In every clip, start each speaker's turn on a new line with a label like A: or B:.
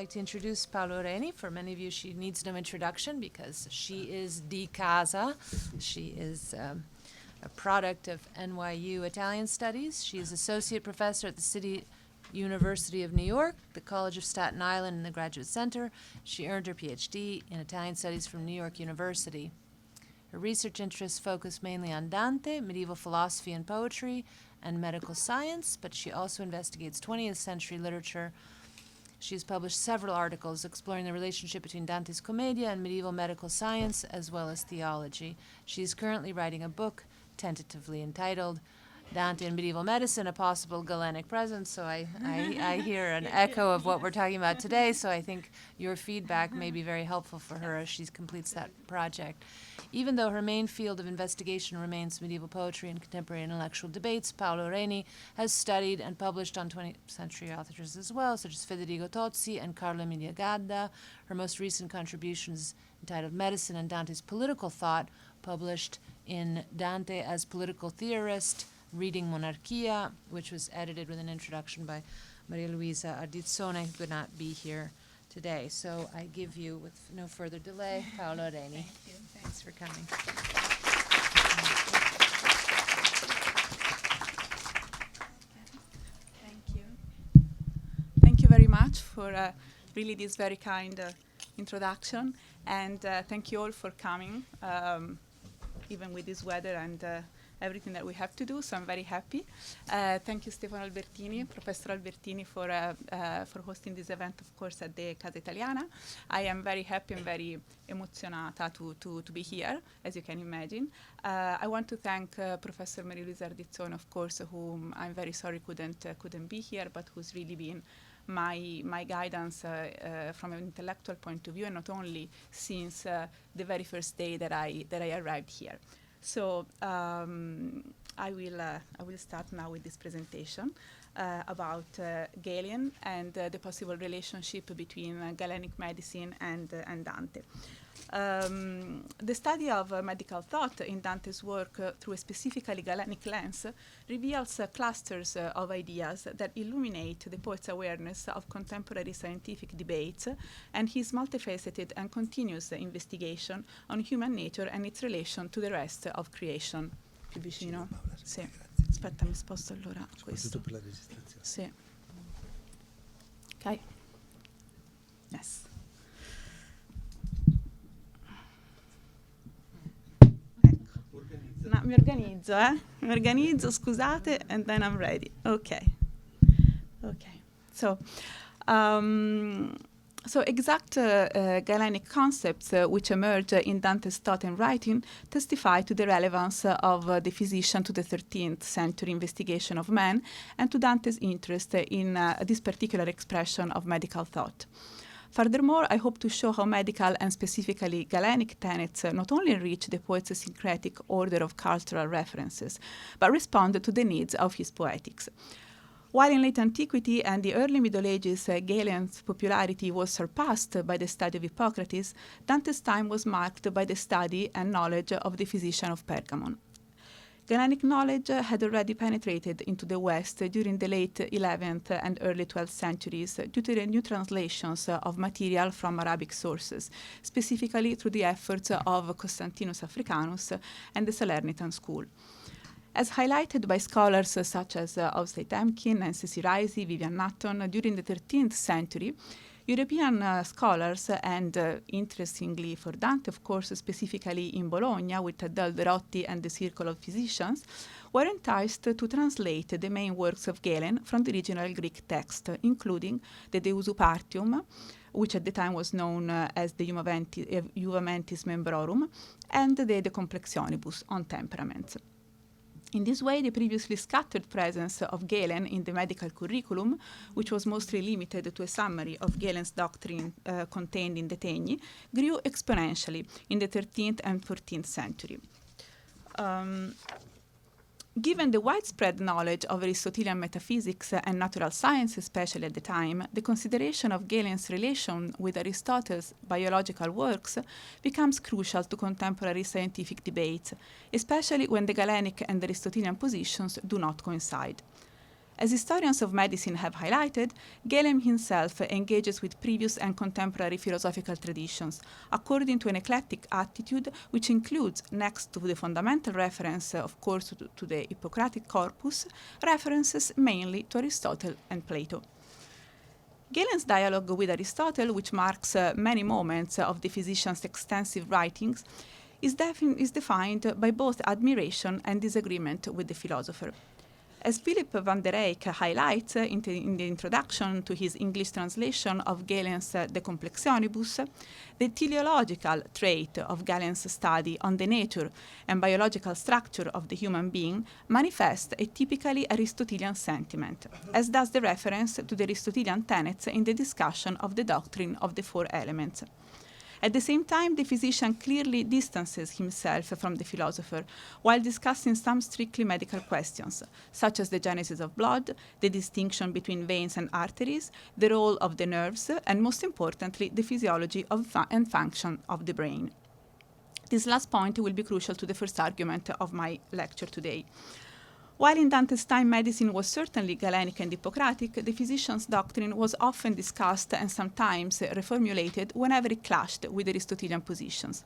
A: To introduce Paola Ureni. For many of you, she needs no introduction because she is the Casa. She is a product of NYU Italian Studies. She is associate professor at the City University of New York, the College of Staten Island, and the Graduate Center. She earned her PhD in Italian Studies from New York University. Her research interests focus mainly on Dante, medieval philosophy and poetry, and medical science, but she also investigates 20th century literature. She has published several articles exploring the relationship between Dante's Commedia and medieval medical science, as well as theology. She is currently writing a book, tentatively entitled Dante and Medieval Medicine, a Possible Galenic Presence. So I hear an echo of what we're talking about today, so I think your feedback may be very helpful for her as she completes that project. Even though her main field of investigation remains medieval poetry and contemporary intellectual debates, Paola Ureni has studied and published on 20th century authors as well, such as Federico Tozzi and Carlo Emilia Gadda. Her most recent contributions, entitled Medicine and Dante's Political Thought, published in Dante as Political Theorist, Reading Monarchia, which was edited with an introduction by Maria Luisa Ardizzone, who could not be here today. So I give you, with no further delay, Paola Ureni.
B: Thank you.
A: Thanks for coming.
B: Thank you. Thank you very much for really this very kind introduction, and thank you all for coming, even with this weather and everything that we have to do, so I'm very happy. Thank you, Stefano Albertini, Professor Albertini, for hosting this event, of course, at the Casa Italiana. I am very happy and very emozionata to be here, as you can imagine. I want to thank Professor Maria Luisa Ardizzone, of course, whom I'm very sorry couldn't be here, but who's really been my guidance from an intellectual point of view, and not only since the very first day that I arrived here. So I will start now with this presentation about Galen and the possible relationship between Galenic medicine and Dante. The study of medical thought in Dante's work through a specifically Galenic lens reveals clusters of ideas that illuminate the poet's awareness of contemporary scientific debates and his multifaceted and continuous investigation on human nature and its relation to the rest of creation. Più vicino? Sì. Aspetta, mi sposto allora questo. Per la registrazione. Sì. Ok. Yes. No, mi organizzo, scusate, and then I'm ready. Okay. So exact Galenic concepts which emerge in Dante's thought and writing testify to the relevance of the physician to the 13th century investigation of man and to Dante's interest in this particular expression of medical thought. Furthermore, I hope to show how medical and specifically Galenic tenets not only enrich the poet's syncretic order of cultural references, but respond to the needs of his poetics. While in late antiquity and the early Middle Ages, Galen's popularity was surpassed by the study of Hippocrates, Dante's time was marked by the study and knowledge of the physician of Pergamon. Galenic knowledge had already penetrated into the West during the late 11th and early 12th centuries due to the new translations of material from Arabic sources, specifically through the efforts of Constantinus Africanus and the Salernitan school. As highlighted by scholars such as Auguste Temkin and Ceci Raisi, Vivian Natton, during the 13th century, European scholars, and interestingly for Dante, of course, specifically in Bologna with Del Derotti and the Circle of Physicians, were enticed to translate the main works of Galen from the original Greek text, including the De Usu Partium, which at the time was known as the Iuva Mentis Membrorum, and the De Complexionibus on temperaments. In this way, the previously scattered presence of Galen in the medical curriculum, which was mostly limited to a summary of Galen's doctrine contained in the Tegni, grew exponentially in the 13th and 14th century. Given the widespread knowledge of Aristotelian metaphysics and natural science, especially at the time, the consideration of Galen's relation with Aristotle's biological works becomes crucial to contemporary scientific debates, especially when the Galenic and Aristotelian positions do not coincide. As historians of medicine have highlighted, Galen himself engages with previous and contemporary philosophical traditions, according to an eclectic attitude which includes, next to the fundamental reference, of course, to the Hippocratic corpus, references mainly to Aristotle and Plato. Galen's dialogue with Aristotle, which marks many moments of the physician's extensive writings, is defined by both admiration and disagreement with the philosopher. As Philip van der Eyck highlights in the introduction to his English translation of Galen's De Complexionibus, the teleological trait of Galen's study on the nature and biological structure of the human being manifests a typically Aristotelian sentiment, as does the reference to the Aristotelian tenets in the discussion of the doctrine of the four elements. At the same time, the physician clearly distances himself from the philosopher while discussing some strictly medical questions, such as the genesis of blood, the distinction between veins and arteries, the role of the nerves, and most importantly, the physiology and function of the brain. This last point will be crucial to the first argument of my lecture today. While in Dante's time medicine was certainly Galenic and Hippocratic, the physician's doctrine was often discussed and sometimes reformulated whenever it clashed with Aristotelian positions.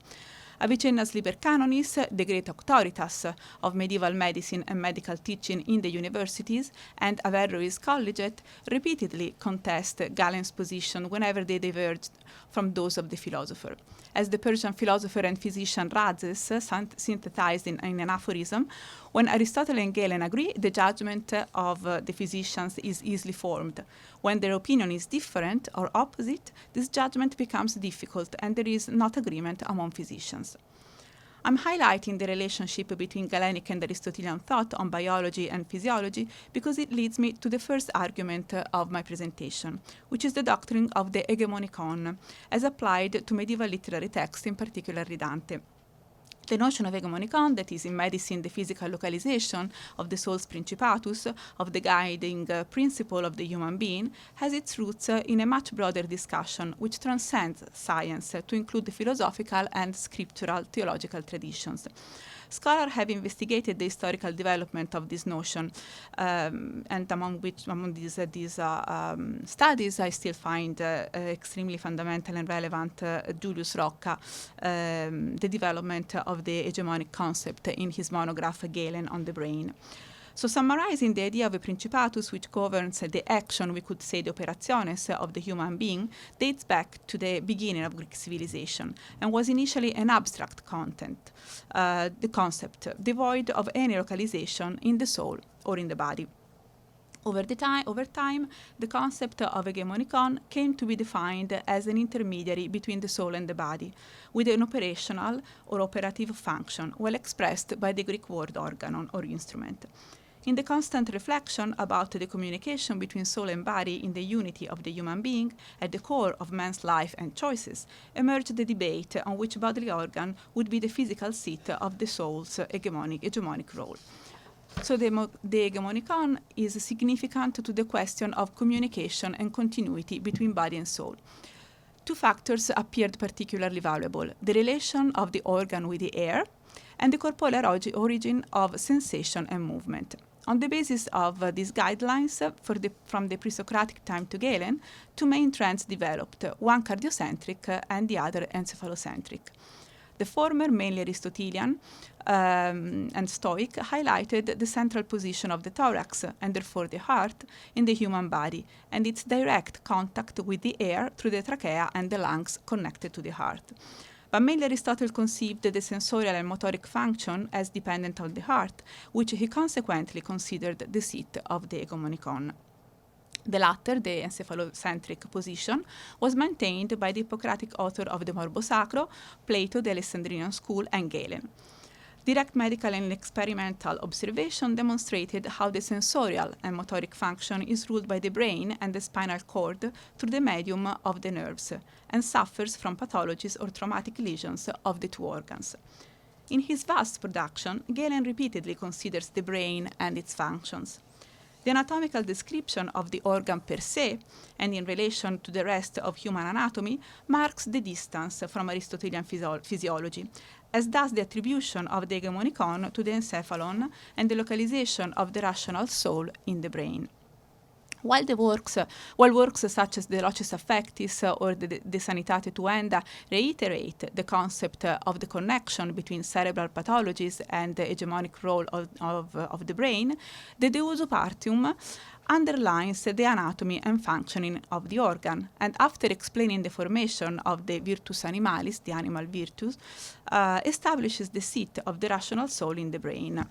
B: Avicenna's Liber Canonis, the great auctoritas of medieval medicine and medical teaching in the universities, and Averroes Collegiate repeatedly contest Galen's position whenever they diverged from those of the philosopher. As the Persian philosopher and physician Rhazes synthesized in an aphorism, when Aristotle and Galen agree, the judgment of the physicians is easily formed. When their opinion is different or opposite, this judgment becomes difficult and there is not agreement among physicians. I'm highlighting the relationship between Galenic and Aristotelian thought on biology and physiology because it leads me to the first argument of my presentation, which is the doctrine of the hegemonicon, as applied to medieval literary texts, in particular Dante. The notion of hegemonicon, that is in medicine the physical localization of the soul's principatus, of the guiding principle of the human being, has its roots in a much broader discussion which transcends science to include the philosophical and scriptural theological traditions. Scholars have investigated the historical development of this notion, and among these studies, I still find extremely fundamental and relevant Julius Rocca, the development of the hegemonic concept in his monograph Galen on the Brain. So summarizing the idea of a principatus which governs the action, we could say the operationes of the human being, dates back to the beginning of Greek civilization and was initially an abstract the concept, devoid of any localization in the soul or in the body. Over time, the concept of hegemonicon came to be defined as an intermediary between the soul and the body, with an operational or operative function, well expressed by the Greek word organon or instrument. In the constant reflection about the communication between soul and body in the unity of the human being, at the core of man's life and choices, emerged the debate on which bodily organ would be the physical seat of the soul's hegemonic role. So the hegemonicon is significant to the question of communication and continuity between body and soul. Two factors appeared particularly valuable: the relation of the organ with the air and the corporeal origin of sensation and movement. On the basis of these guidelines, from the pre-Socratic time to Galen, two main trends developed, one cardiocentric and the other encephalocentric. The former, mainly Aristotelian and Stoic, highlighted the central position of the thorax, and therefore the heart, in the human body, and its direct contact with the air through the trachea and the lungs connected to the heart. But mainly Aristotle conceived the sensorial and motoric function as dependent on the heart, which he consequently considered the seat of the hegemonicon. The latter, the encephalocentric position, was maintained by the Hippocratic author of the Morbo Sacro, Plato, the Alexandrian school, and Galen. Direct medical and experimental observation demonstrated how the sensorial and motoric function is ruled by the brain and the spinal cord through the medium of the nerves, and suffers from pathologies or traumatic lesions of the two organs. In his vast production, Galen repeatedly considers the brain and its functions. The anatomical description of the organ per se, and in relation to the rest of human anatomy, marks the distance from Aristotelian physiology, as does the attribution of the hegemonicon to the encephalon and the localization of the rational soul in the brain. While works such as De Locis Affectis or De Sanitate Tuenda reiterate the concept of the connection between cerebral pathologies and the hegemonic role of the brain, the De Uso Partium underlines the anatomy and functioning of the organ, and after explaining the formation of the virtus animalis, the animal virtus, establishes the seat of the rational soul in the brain.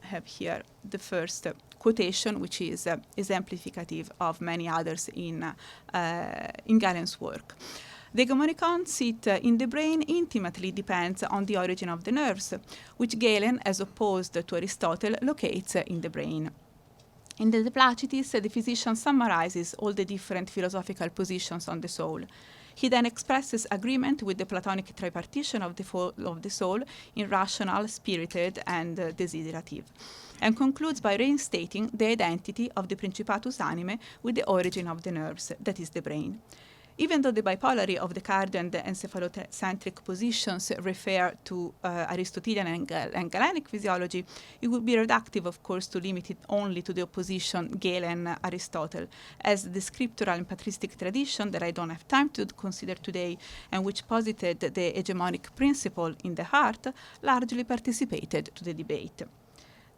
B: I have here the first quotation, which is exemplificative of many others in Galen's work. The hegemonicon seat in the brain intimately depends on the origin of the nerves, which Galen, as opposed to Aristotle, locates in the brain. In the De Placitis, the physician summarizes all the different philosophical positions on the soul. He then expresses agreement with the Platonic tripartition of the soul in rational, spirited, and desiderative, and concludes by reinstating the identity of the Principatus Animae with the origin of the nerves, that is, the brain. Even though the bipolary of the cardio and the encephalocentric positions refer to Aristotelian and Galenic physiology, it would be reductive, of course, to limit it only to the opposition Galen-Aristotle, as the scriptural and patristic tradition that I don't have time to consider today, and which posited the hegemonic principle in the heart, largely participated to the debate.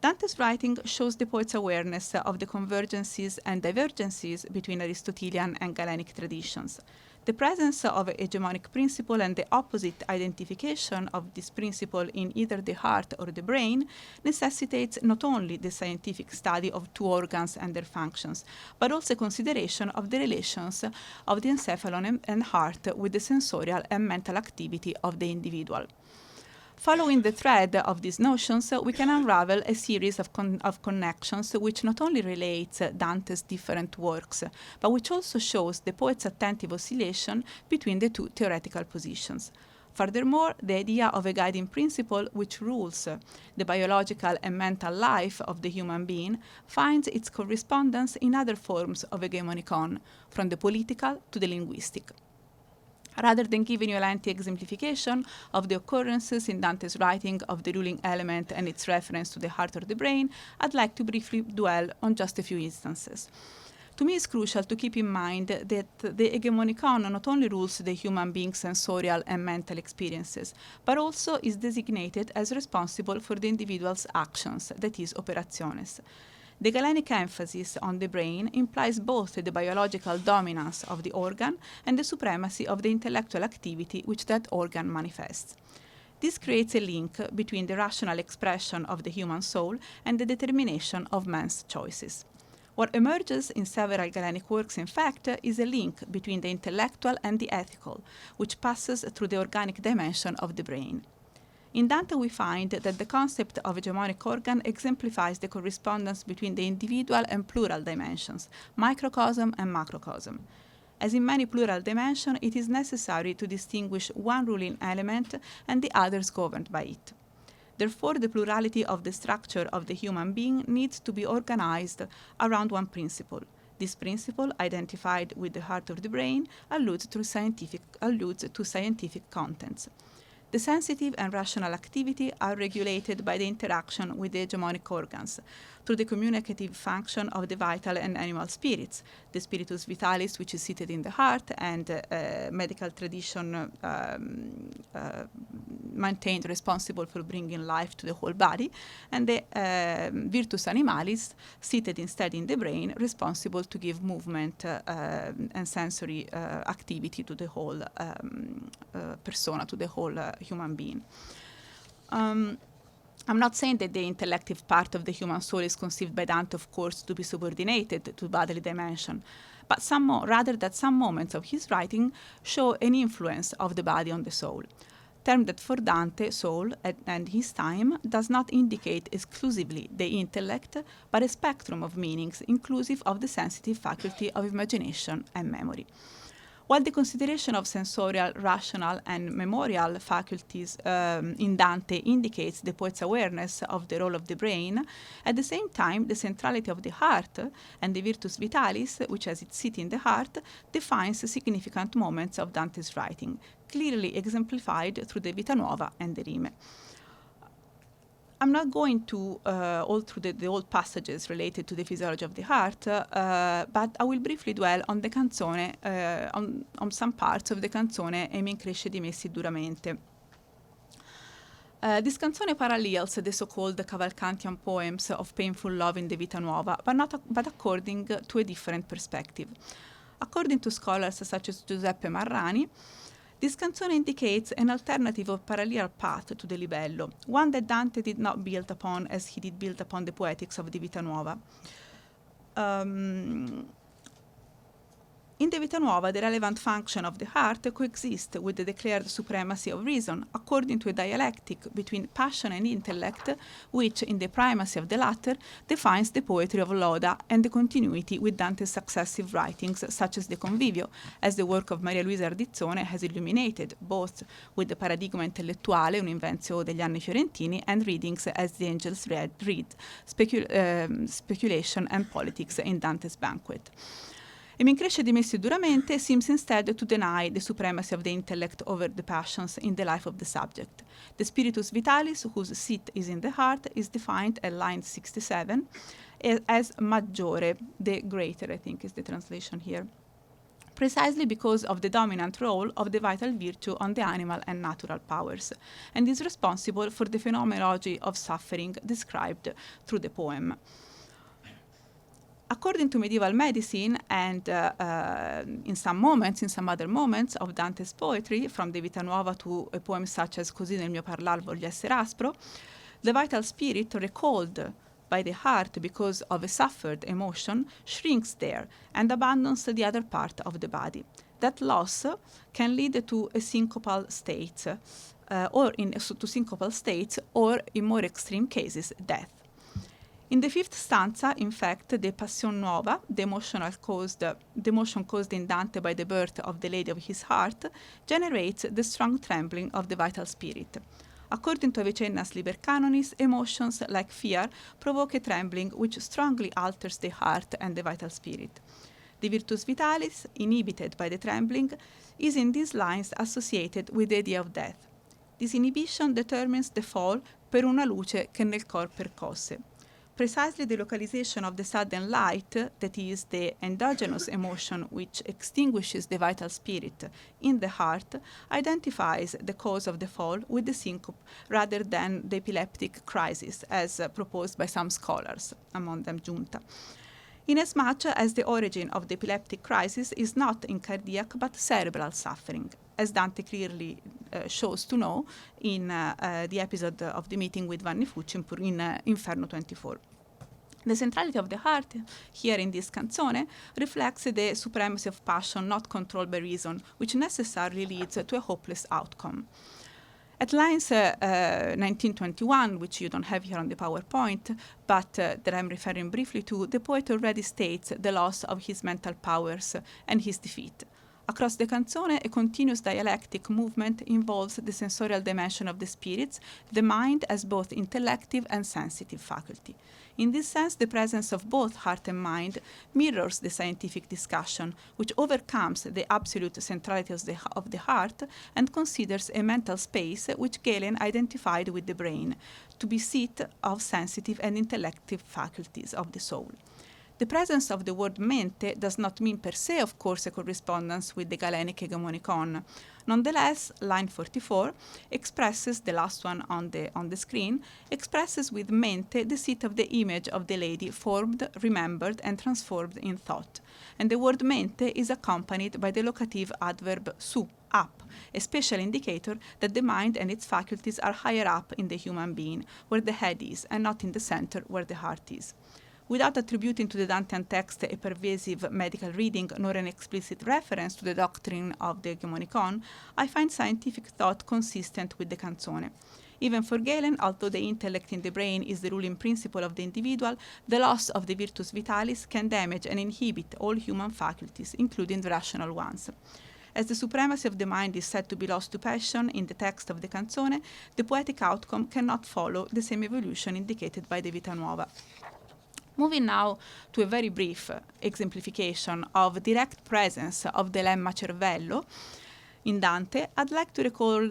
B: Dante's writing shows the poet's awareness of the convergences and divergences between Aristotelian and Galenic traditions. The presence of a hegemonic principle and the opposite identification of this principle in either the heart or the brain necessitates not only the scientific study of two organs and their functions, but also consideration of the relations of the encephalon and heart with the sensorial and mental activity of the individual. Following the thread of these notions, we can unravel a series of connections which not only relates Dante's different works, but which also shows the poet's attentive oscillation between the two theoretical positions. Furthermore, the idea of a guiding principle which rules the biological and mental life of the human being finds its correspondence in other forms of hegemonicon, from the political to the linguistic. Rather than giving you a lengthy exemplification of the occurrences in Dante's writing of the ruling element and its reference to the heart or the brain, I'd like to briefly dwell on just a few instances. To me, it's crucial to keep in mind that the hegemonicon not only rules the human being's sensorial and mental experiences, but also is designated as responsible for the individual's actions, that is, operationes. The Galenic emphasis on the brain implies both the biological dominance of the organ and the supremacy of the intellectual activity which that organ manifests. This creates a link between the rational expression of the human soul and the determination of man's choices. What emerges in several Galenic works, in fact, is a link between the intellectual and the ethical, which passes through the organic dimension of the brain. In Dante, we find that the concept of hegemonic organ exemplifies the correspondence between the individual and plural dimensions, microcosm and macrocosm. As in many plural dimensions, it is necessary to distinguish one ruling element and the others governed by it. Therefore, the plurality of the structure of the human being needs to be organized around one principle. This principle, identified with the heart or the brain, alludes to scientific contents. The sensitive and rational activity are regulated by the interaction with the hegemonic organs, through the communicative function of the vital and animal spirits, the spiritus vitalis, which is seated in the heart, and medical tradition maintained responsible for bringing life to the whole body, and the virtus animalis, seated instead in the brain, responsible to give movement and sensory activity to the whole persona, to the whole human being. I'm not saying that the intellective part of the human soul is conceived by Dante, of course, to be subordinated to bodily dimension, but rather that some moments of his writing show an influence of the body on the soul. Term that for Dante, soul, and his time, does not indicate exclusively the intellect, but a spectrum of meanings inclusive of the sensitive faculty of imagination and memory. While the consideration of sensorial, rational, and memorial faculties in Dante indicates the poet's awareness of the role of the brain, at the same time, the centrality of the heart and the virtus vitalis, which has its seat in the heart, defines significant moments of Dante's writing, clearly exemplified through the Vita Nuova and the Rime. I'm not going to all through the old passages related to the physiology of the heart, but I will briefly dwell on the canzone, on some parts of the canzone E mi incresce messi duramente. This canzone parallels the so-called Cavalcantian poems of painful love in the Vita Nuova, but according to a different perspective. According to scholars such as Giuseppe Marrani, this canzone indicates an alternative or parallel path to the libello, one that Dante did not build upon as he did build upon the poetics of the Vita Nuova. In the Vita Nuova, the relevant function of the heart coexists with the declared supremacy of reason, according to a dialectic between passion and intellect, which, in the primacy of the latter, defines the poetry of Loda and the continuity with Dante's successive writings, such as the Convivio, as the work of Maria Luisa Ardizzone has illuminated, both with the Paradigma Intellettuale, un'invenzio degli anni fiorentini, and readings as the angels read Speculation and Politics in Dante's Banquet. E mi incresce messi duramente seems instead to deny the supremacy of the intellect over the passions in the life of the subject. The spiritus vitalis, whose seat is in the heart, is defined at line 67 as maggiore, the greater, I think is the translation here, precisely because of the dominant role of the vital virtue on the animal and natural powers, and is responsible for the phenomenology of suffering described through the poem. According to medieval medicine, and in some other moments of Dante's poetry, from the Vita Nuova to a poem such as Così nel mio parlar voglio essere aspro, the vital spirit recalled by the heart because of a suffered emotion shrinks there and abandons the other part of the body. That loss can lead to a syncopal state, or in more extreme cases, death. In the fifth stanza, in fact, the Passion Nuova, the emotion caused in Dante by the birth of the lady of his heart, generates the strong trembling of the vital spirit. According to Avicenna's Liber Canonis, emotions like fear provoke a trembling which strongly alters the heart and the vital spirit. The virtus vitalis, inhibited by the trembling, is in these lines associated with the idea of death. This inhibition determines the fall per una luce che nel cor percosse. Precisely the localization of the sudden light, that is, the endogenous emotion which extinguishes the vital spirit in the heart, identifies the cause of the fall with the syncope rather than the epileptic crisis, as proposed by some scholars, among them Giunta. Inasmuch as the origin of the epileptic crisis is not in cardiac but cerebral suffering, as Dante clearly shows to know in the episode of the meeting with Vanni Fucci in Inferno 24. The centrality of the heart, here in this canzone, reflects the supremacy of passion not controlled by reason, which necessarily leads to a hopeless outcome. At lines 1921, which you don't have here on the PowerPoint, but that I'm referring briefly to, the poet already states the loss of his mental powers and his defeat. Across the canzone, a continuous dialectic movement involves the sensorial dimension of the spirits, the mind as both intellective and sensitive faculty. In this sense, the presence of both heart and mind mirrors the scientific discussion, which overcomes the absolute centrality of the heart and considers a mental space which Galen identified with the brain, to be seat of sensitive and intellective faculties of the soul. The presence of the word mente does not mean per se, of course, a correspondence with the Galenic hegemonicon. Nonetheless, line 44 expresses, the last one on the screen, expresses with mente the seat of the image of the lady formed, remembered, and transformed in thought. And the word mente is accompanied by the locative adverb su, up, a special indicator that the mind and its faculties are higher up in the human being, where the head is, and not in the center, where the heart is. Without attributing to the Dantean text a pervasive medical reading nor an explicit reference to the doctrine of the hegemonicon, I find scientific thought consistent with the canzone. Even for Galen, although the intellect in the brain is the ruling principle of the individual, the loss of the virtus vitalis can damage and inhibit all human faculties, including the rational ones. As the supremacy of the mind is said to be lost to passion in the text of the canzone, the poetic outcome cannot follow the same evolution indicated by the Vita Nuova. Moving now to a very brief exemplification of direct presence of the lemma cervello in Dante, I'd like to recall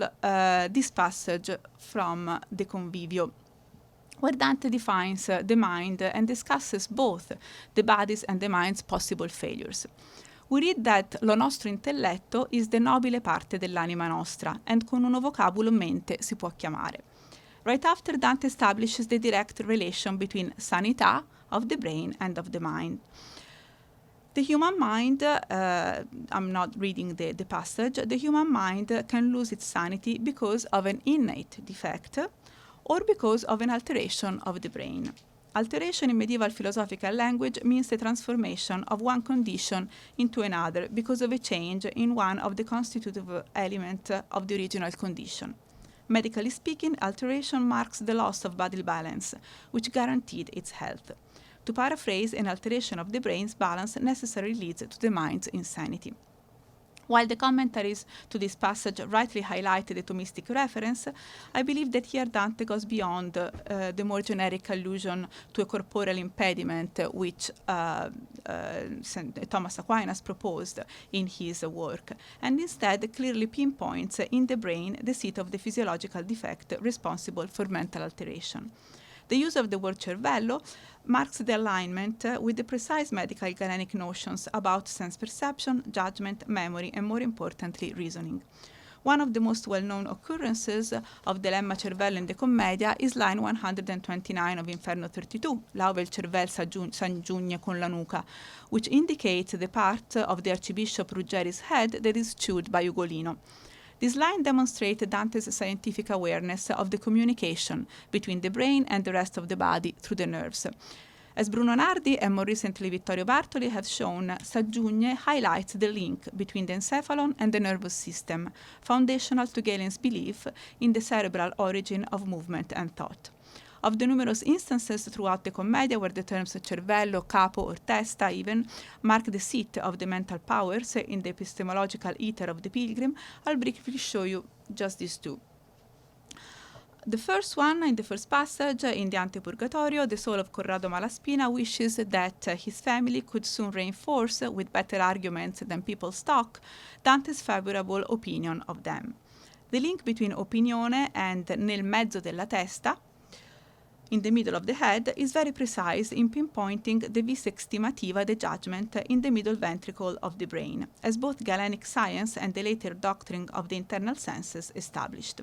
B: this passage from the Convivio, where Dante defines the mind and discusses both the body's and the mind's possible failures. We read that lo nostro intelletto is the nobile parte dell'anima nostra, and con uno vocabulo mente si può chiamare. Right after, Dante establishes the direct relation between sanità of the brain and of the mind. The human mind, I'm not reading the passage, the human mind can lose its sanity because of an innate defect or because of an alteration of the brain. Alteration in medieval philosophical language means the transformation of one condition into another because of a change in one of the constitutive elements of the original condition. Medically speaking, alteration marks the loss of bodily balance, which guaranteed its health. To paraphrase, an alteration of the brain's balance necessarily leads to the mind's insanity. While the commentaries to this passage rightly highlighted the Thomistic reference, I believe that here Dante goes beyond the more generic allusion to a corporeal impediment which Thomas Aquinas proposed in his work, and instead clearly pinpoints in the brain the seat of the physiological defect responsible for mental alteration. The use of the word cervello marks the alignment with the precise medical Galenic notions about sense perception, judgment, memory, and more importantly, reasoning. One of the most well-known occurrences of the lemma cervello in the Commedia is line 129 of Inferno 32, Lauve il cervel s'aggiugne con la nuca, which indicates the part of the Archbishop Ruggeri's head that is chewed by Ugolino. This line demonstrates Dante's scientific awareness of the communication between the brain and the rest of the body through the nerves. As Bruno Nardi and more recently Vittorio Bartoli have shown, S'aggiugne highlights the link between the encephalon and the nervous system, foundational to Galen's belief in the cerebral origin of movement and thought. Of the numerous instances throughout the Commedia where the terms cervello, capo, or testa even mark the seat of the mental powers in the epistemological ether of the pilgrim, I'll briefly show you just these two. The first one, in the first passage, in the Antepurgatorio, the soul of Corrado Malaspina wishes that his family could soon reinforce, with better arguments than people's talk, Dante's favorable opinion of them. The link between opinione and nel mezzo della testa, in the middle of the head, is very precise in pinpointing the vis extimativa, the judgment, in the middle ventricle of the brain, as both Galenic science and the later doctrine of the internal senses established.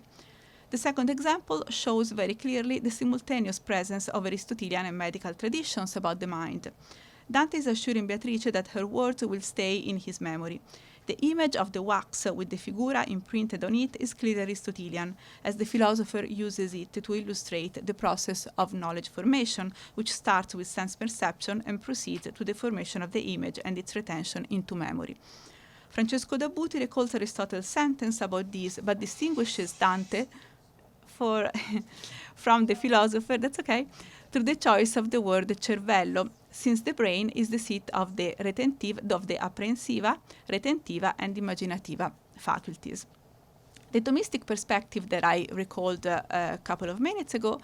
B: The second example shows very clearly the simultaneous presence of Aristotelian and medical traditions about the mind. Dante is assuring Beatrice that her words will stay in his memory. The image of the wax with the figura imprinted on it is clearly Aristotelian, as the philosopher uses it to illustrate the process of knowledge formation, which starts with sense perception and proceeds to the formation of the image and its retention into memory. Francesco Dabuti recalls Aristotle's sentence about this, but distinguishes Dante from the philosopher, that's okay, through the choice of the word cervello, since the brain is the seat of the apprensiva, retentiva, and immaginativa faculties. The Thomistic perspective that I recalled a couple of minutes ago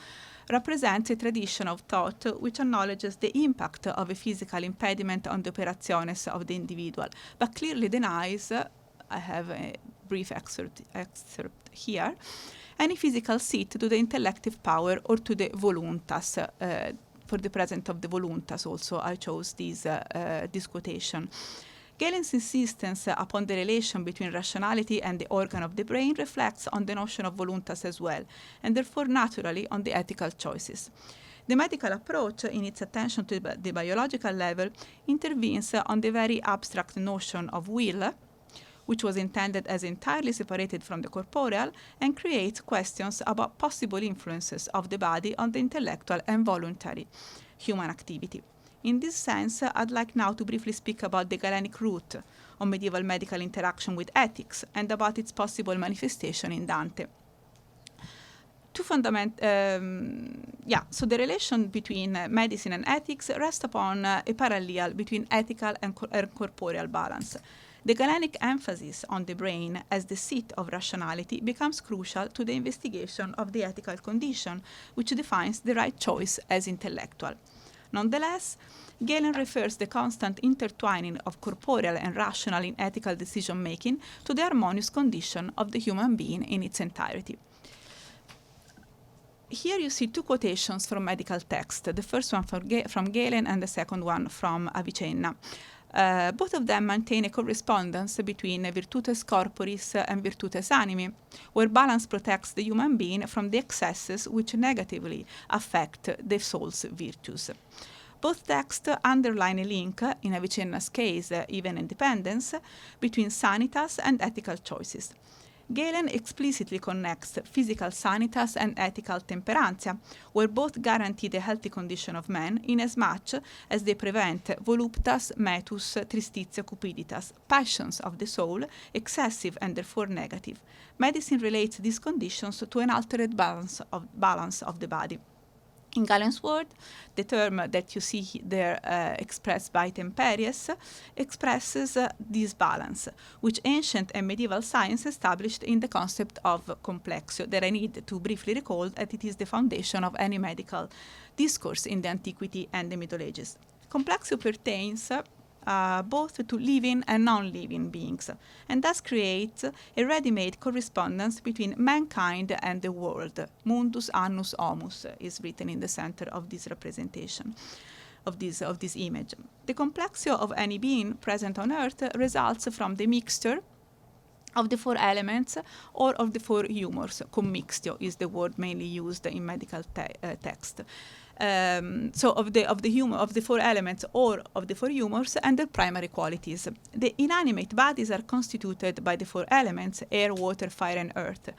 B: represents a tradition of thought which acknowledges the impact of a physical impediment on the operaciones of the individual, but clearly denies, I have a brief excerpt here, any physical seat to the intellective power or to the voluntas. For the present of the voluntas also, I chose this quotation. Galen's insistence upon the relation between rationality and the organ of the brain reflects on the notion of voluntas as well, and therefore naturally on the ethical choices. The medical approach, in its attention to the biological level, intervenes on the very abstract notion of will, which was intended as entirely separated from the corporeal, and creates questions about possible influences of the body on the intellectual and voluntary human activity. In this sense, I'd like now to briefly speak about the Galenic root on medieval medical interaction with ethics and about its possible manifestation in Dante. So the relation between medicine and ethics rests upon a parallel between ethical and corporeal balance. The Galenic emphasis on the brain as the seat of rationality becomes crucial to the investigation of the ethical condition, which defines the right choice as intellectual. Nonetheless, Galen refers the constant intertwining of corporeal and rational in ethical decision-making to the harmonious condition of the human being in its entirety. Here you see two quotations from medical text, the first one from Galen and the second one from Avicenna. Both of them maintain a correspondence between virtutes corporis and virtutes animi, where balance protects the human being from the excesses which negatively affect the soul's virtues. Both texts underline a link, in Avicenna's case even independence, between sanitas and ethical choices. Galen explicitly connects physical sanitas and ethical temperantia, where both guarantee the healthy condition of man inasmuch as they prevent voluptas, metus, tristitia, cupiditas, passions of the soul, excessive and therefore negative. Medicine relates these conditions to an altered balance of the body. In Galen's word, the term that you see there expressed by temperies expresses this balance, which ancient and medieval science established in the concept of complexio, that I need to briefly recall that it is the foundation of any medical discourse in the antiquity and the Middle Ages. Complexio pertains both to living and non-living beings, and thus creates a ready-made correspondence between mankind and the world. Mundus annus homus is written in the center of this representation, of this image. The complexio of any being present on earth results from the mixture of the four elements or of the four humors. Commixtio is the word mainly used in medical text. So of the four elements or of the four humors and their primary qualities. The inanimate bodies are constituted by the four elements, air, water, fire, and earth,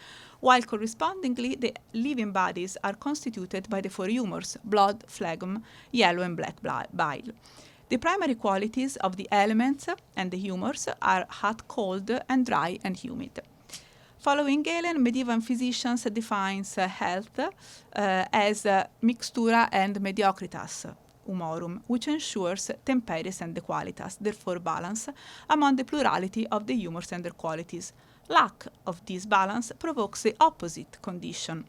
B: while correspondingly the living bodies are constituted by the four humors, blood, phlegm, yellow and black bile. The primary qualities of the elements and the humors are hot, cold, and dry and humid. Following Galen, medieval physicians defines health as mixtura and mediocritas humorum, which ensures temperis and the qualitas, therefore balance, among the plurality of the humors and their qualities. Lack of this balance provokes the opposite condition,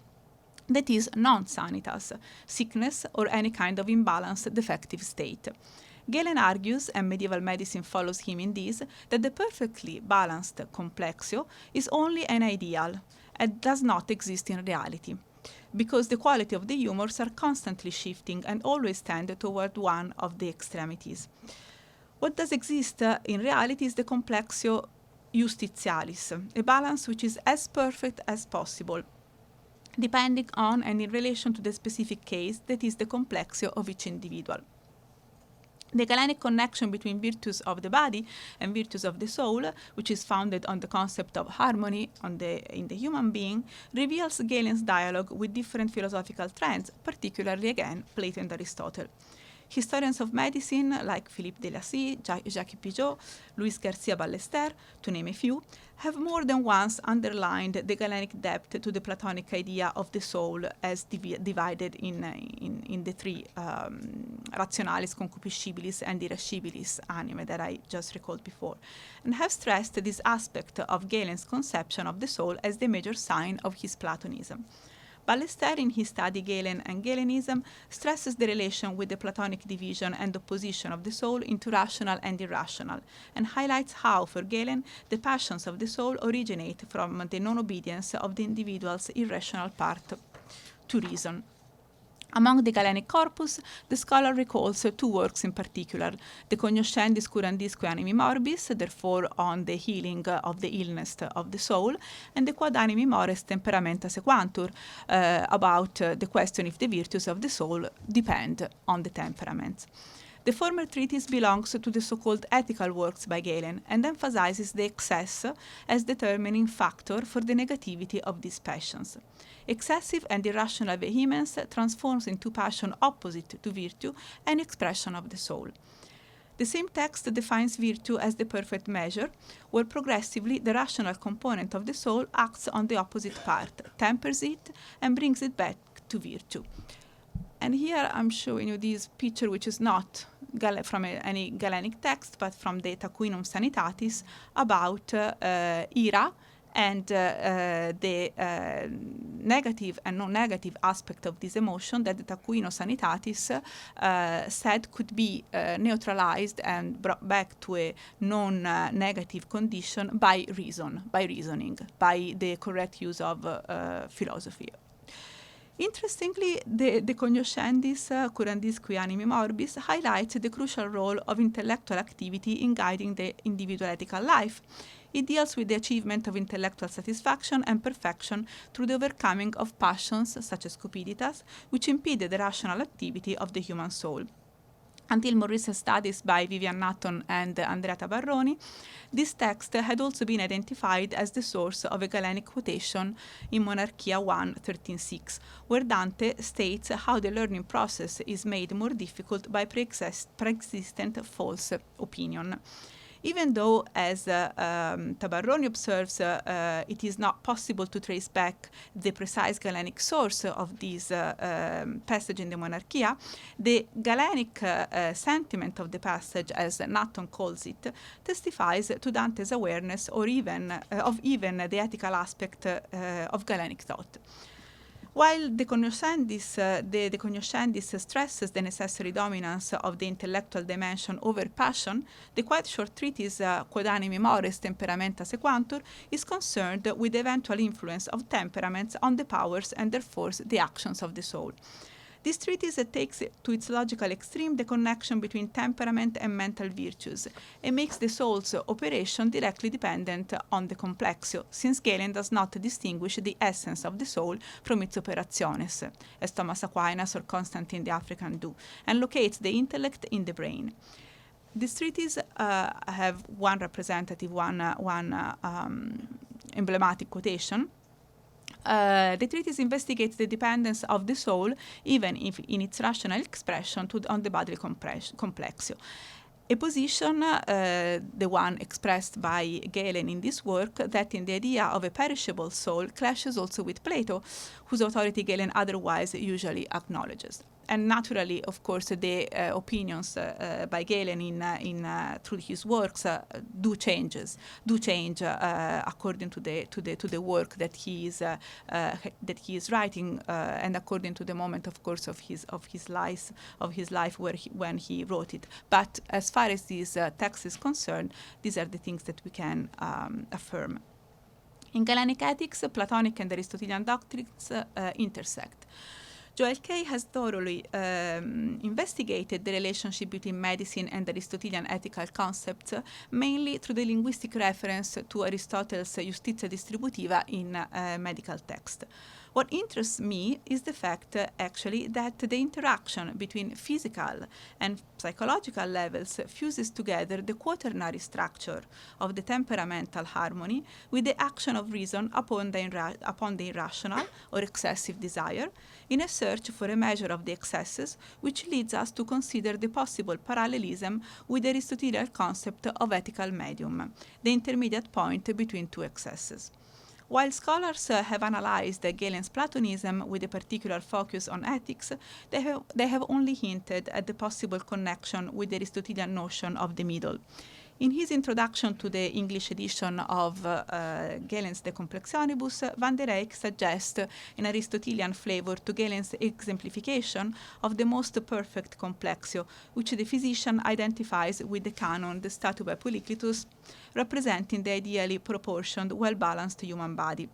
B: that is non-sanitas, sickness or any kind of imbalanced defective state. Galen argues, and medieval medicine follows him in this, that the perfectly balanced complexio is only an ideal and does not exist in reality, because the quality of the humors are constantly shifting and always tend toward one of the extremities. What does exist in reality is the complexio justitialis, a balance which is as perfect as possible, depending on and in relation to the specific case that is the complexio of each individual. The Galenic connection between virtues of the body and virtues of the soul, which is founded on the concept of harmony in the human being, reveals Galen's dialogue with different philosophical trends, particularly again Plato and Aristotle. Historians of medicine like Philippe Delacy, Jacques Pigeot, Luis Garcia Ballester, to name a few, have more than once underlined the Galenic depth to the Platonic idea of the soul as divided in the three rationalis, concupiscibilis, and irascibilis anime that I just recalled before, and have stressed this aspect of Galen's conception of the soul as the major sign of his Platonism. Ballester, in his study Galen and Galenism, stresses the relation with the Platonic division and opposition of the soul into rational and irrational, and highlights how, for Galen, the passions of the soul originate from the non-obedience of the individual's irrational part to reason. Among the Galenic corpus, the scholar recalls two works in particular, the Cognoscendis curandisque animi morbis, therefore on the healing of the illness of the soul, and the Quad animi mores temperamenta sequantur, about the question if the virtues of the soul depend on the temperaments. The former treatise belongs to the so-called ethical works by Galen and emphasizes the excess as determining factor for the negativity of these passions. Excessive and irrational vehemence transforms into passion opposite to virtue an expression of the soul. The same text defines virtue as the perfect measure, where progressively the rational component of the soul acts on the opposite part, tempers it, and brings it back to virtue. And here I'm showing you this picture, which is not from any Galenic text, but from the Taquinum Sanitatis about ira and the negative and non-negative aspect of this emotion that the Taquino Sanitatis said could be neutralized and brought back to a non-negative condition by reasoning, by the correct use of philosophy. Interestingly, the Cognoscendis curandis qui animi morbis highlights the crucial role of intellectual activity in guiding the individual ethical life. It deals with the achievement of intellectual satisfaction and perfection through the overcoming of passions, such as cupiditas, which impede the rational activity of the human soul. Until more recent studies by Vivian Natton and Andrea Tabarroni, this text had also been identified as the source of a Galenic quotation in Monarchia 1:13:6, where Dante states how the learning process is made more difficult by pre-existent false opinion. Even though, as Tabarroni observes, it is not possible to trace back the precise Galenic source of this passage in the Monarchia, the Galenic sentiment of the passage, as Natton calls it, testifies to Dante's awareness of even the ethical aspect of Galenic thought. While the Cognoscendis stresses the necessary dominance of the intellectual dimension over passion, the quite short treatise Quod animi mores temperamenta sequantur is concerned with the eventual influence of temperaments on the powers and therefore the actions of the soul. This treatise takes to its logical extreme the connection between temperament and mental virtues, and makes the soul's operation directly dependent on the complexio, since Galen does not distinguish the essence of the soul from its operationes, as Thomas Aquinas or Constantine the African do, and locates the intellect in the brain. These treatises have one representative, emblematic quotation. The treatise investigates the dependence of the soul, even if in its rational expression, on the bodily complexio. A position, the one expressed by Galen in this work, that in the idea of a perishable soul clashes also with Plato, whose authority Galen otherwise usually acknowledges. And naturally, of course, the opinions by Galen through his works do change according to the work that he is writing, and according to the moment, of course, of his life when he wrote it. But as far as this text is concerned, these are the things that we can affirm. In Galenic ethics, Platonic and Aristotelian doctrines intersect. Joel Kay has thoroughly investigated the relationship between medicine and Aristotelian ethical concepts, mainly through the linguistic reference to Aristotle's Justitia Distributiva in medical text. What interests me is the fact, actually, that the interaction between physical and psychological levels fuses together the quaternary structure of the temperamental harmony with the action of reason upon the irrational or excessive desire, in a search for a measure of the excesses, which leads us to consider the possible parallelism with the Aristotelian concept of ethical medium, the intermediate point between two excesses. While scholars have analyzed Galen's Platonism with a particular focus on ethics, they have only hinted at the possible connection with the Aristotelian notion of the middle. In his introduction to the English edition of Galen's De Complexionibus, Van der Eyck suggests an Aristotelian flavor to Galen's exemplification of the most perfect complexio, which the physician identifies with the canon, the statue by Polycletus, representing the ideally proportioned, well-balanced human body.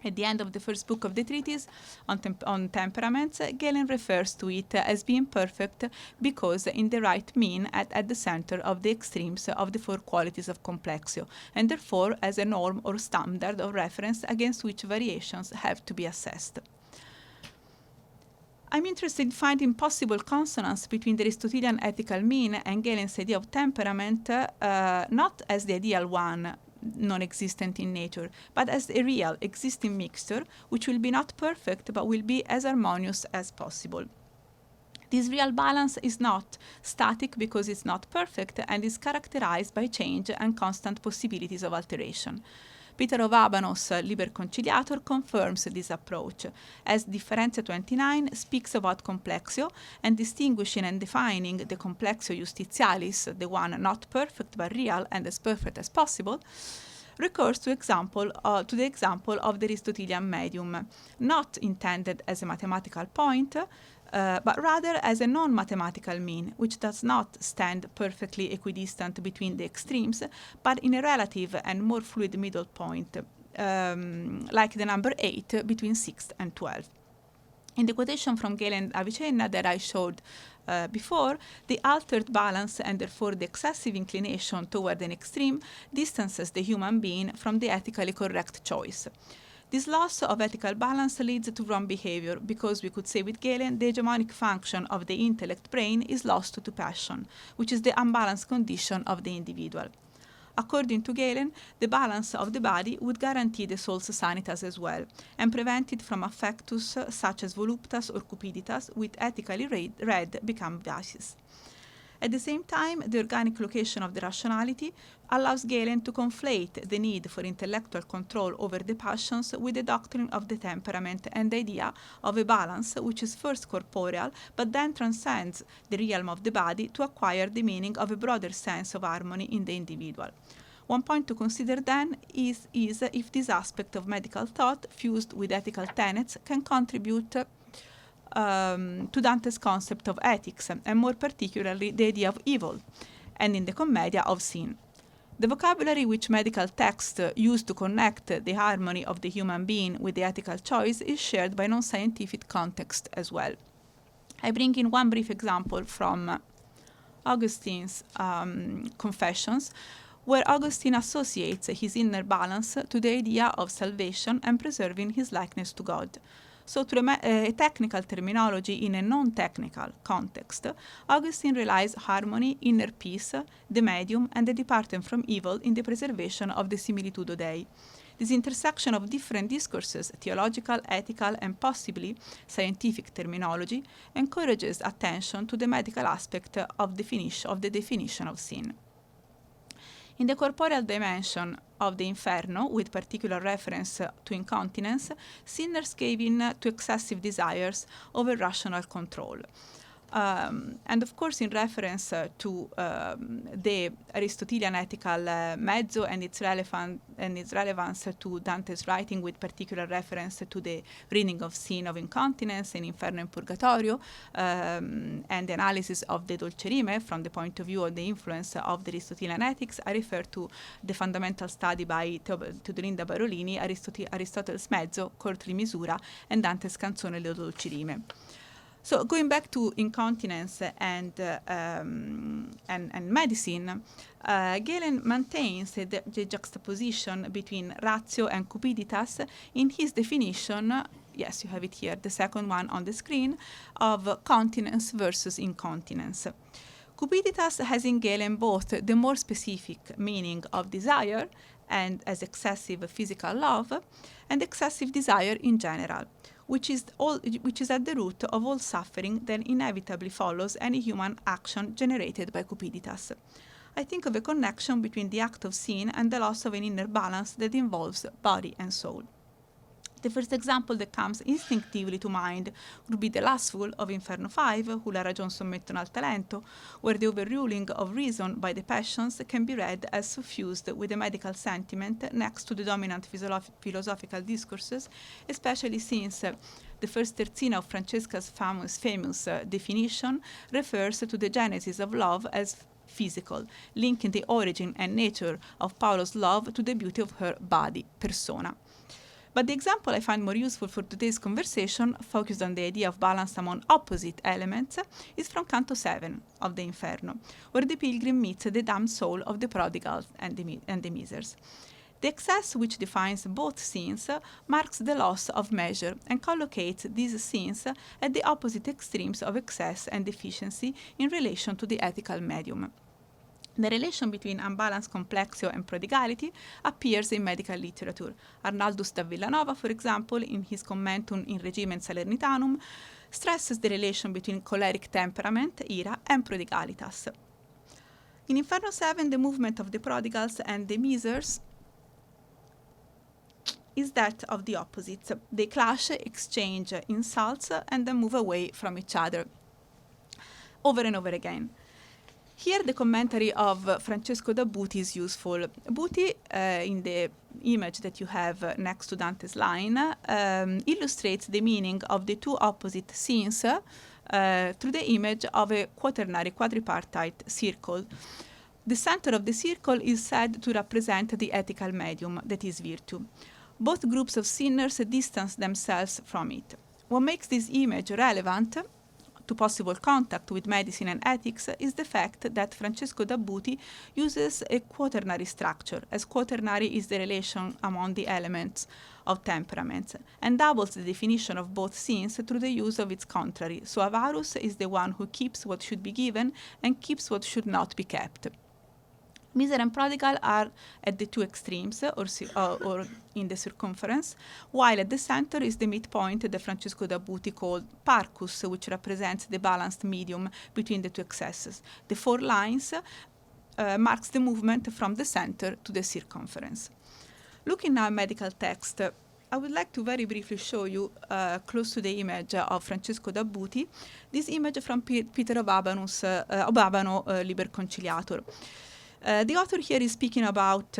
B: At the end of the first book of the treatise on temperaments, Galen refers to it as being perfect because in the right mean at the center of the extremes of the four qualities of complexio, and therefore as a norm or standard of reference against which variations have to be assessed. I'm interested in finding possible consonance between the Aristotelian ethical mean and Galen's idea of temperament, not as the ideal one, non-existent in nature, but as a real existing mixture, which will be not perfect, but will be as harmonious as possible. This real balance is not static because it's not perfect and is characterized by change and constant possibilities of alteration. Peter of Abanos, Liber Conciliator, confirms this approach, as Differentia 29 speaks about complexio and distinguishing and defining the complexio justitialis, the one not perfect but real and as perfect as possible, recurs to the example of the Aristotelian medium, not intended as a mathematical point, but rather as a non-mathematical mean, which does not stand perfectly equidistant between the extremes, but in a relative and more fluid middle point, like the number 8 between 6 and 12. In the quotation from Galen Avicenna that I showed before, the altered balance and therefore the excessive inclination toward an extreme distances the human being from the ethically correct choice. This loss of ethical balance leads to wrong behavior because, we could say with Galen, the hegemonic function of the intellect brain is lost to passion, which is the unbalanced condition of the individual. According to Galen, the balance of the body would guarantee the soul's sanitas as well, and prevent it from affectus such as voluptas or cupiditas, which ethically read become vices. At the same time, the organic location of the rationality allows Galen to conflate the need for intellectual control over the passions with the doctrine of the temperament and the idea of a balance which is first corporeal but then transcends the realm of the body to acquire the meaning of a broader sense of harmony in the individual. One point to consider then is if this aspect of medical thought fused with ethical tenets can contribute to Dante's concept of ethics, and more particularly the idea of evil, and in the Commedia of sin. The vocabulary which medical texts use to connect the harmony of the human being with the ethical choice is shared by non-scientific context as well. I bring in one brief example from Augustine's Confessions, where Augustine associates his inner balance to the idea of salvation and preserving his likeness to God. So through a technical terminology in a non-technical context, Augustine realizes harmony, inner peace, the medium, and the departing from evil in the preservation of the similitudo Dei. This intersection of different discourses, theological, ethical, and possibly scientific terminology, encourages attention to the medical aspect of the definition of sin. In the corporeal dimension of the Inferno, with particular reference to incontinence, sinners gave in to excessive desires over rational control. And of course, in reference to the Aristotelian ethical mezzo and its relevance to Dante's writing, with particular reference to the reading of sin of incontinence in Inferno and Purgatorio, and the analysis of the Dolcerime from the point of view of the influence of the Aristotelian ethics, I refer to the fundamental study by Teodolinda Barolini, Aristotle's Mezzo, Courtly Misura, and Dante's Canzone Le Dolcerime. So going back to incontinence and medicine, Galen maintains the juxtaposition between ratio and cupiditas in his definition, yes, you have it here, the second one on the screen, of continence versus incontinence. Cupiditas has in Galen both the more specific meaning of desire and as excessive physical love, and excessive desire in general, which is at the root of all suffering that inevitably follows any human action generated by cupiditas. I think of a connection between the act of sin and the loss of an inner balance that involves body and soul. The first example that comes instinctively to mind would be the lustful of Inferno 5, Hu la ragion sommettono al talento, where the overruling of reason by the passions can be read as suffused with a medical sentiment next to the dominant philosophical discourses, especially since the first terzina of Francesca's famous definition refers to the genesis of love as physical, linking the origin and nature of Paolo's love to the beauty of her body, persona. But the example I find more useful for today's conversation, focused on the idea of balance among opposite elements, is from Canto 7 of the Inferno, where the pilgrim meets the damned soul of the prodigal and the misers. The excess which defines both scenes marks the loss of measure and collocates these scenes at the opposite extremes of excess and deficiency in relation to the ethical medium. The relation between unbalanced complexio and prodigality appears in medical literature. Arnaldus da Villanova, for example, in his Commentum in Regimen Salernitanum, stresses the relation between choleric temperament, ira, and prodigalitas. In Inferno 7, the movement of the prodigals and the misers is that of the opposites. They clash, exchange insults, and then move away from each other over and over again. Here, the commentary of Francesco da Buti is useful. Buti, in the image that you have next to Dante's line, illustrates the meaning of the two opposite scenes through the image of a quaternary quadripartite circle. The center of the circle is said to represent the ethical medium, that is virtue. Both groups of sinners distance themselves from it. What makes this image relevant to possible contact with medicine and ethics is the fact that Francesco da Buti uses a quaternary structure, as quaternary is the relation among the elements of temperaments, and doubles the definition of both scenes through the use of its contrary. So Avarus is the one who keeps what should be given and keeps what should not be kept. Miser and prodigal are at the two extremes, or in the circumference, while at the center is the midpoint that Francesco da Buti called parcus, which represents the balanced medium between the two excesses. The four lines marks the movement from the center to the circumference. Looking now at medical text, I would like to very briefly show you, close to the image of Francesco da Buti, this image from Peter of Abano, Liber Conciliator. The author here is speaking about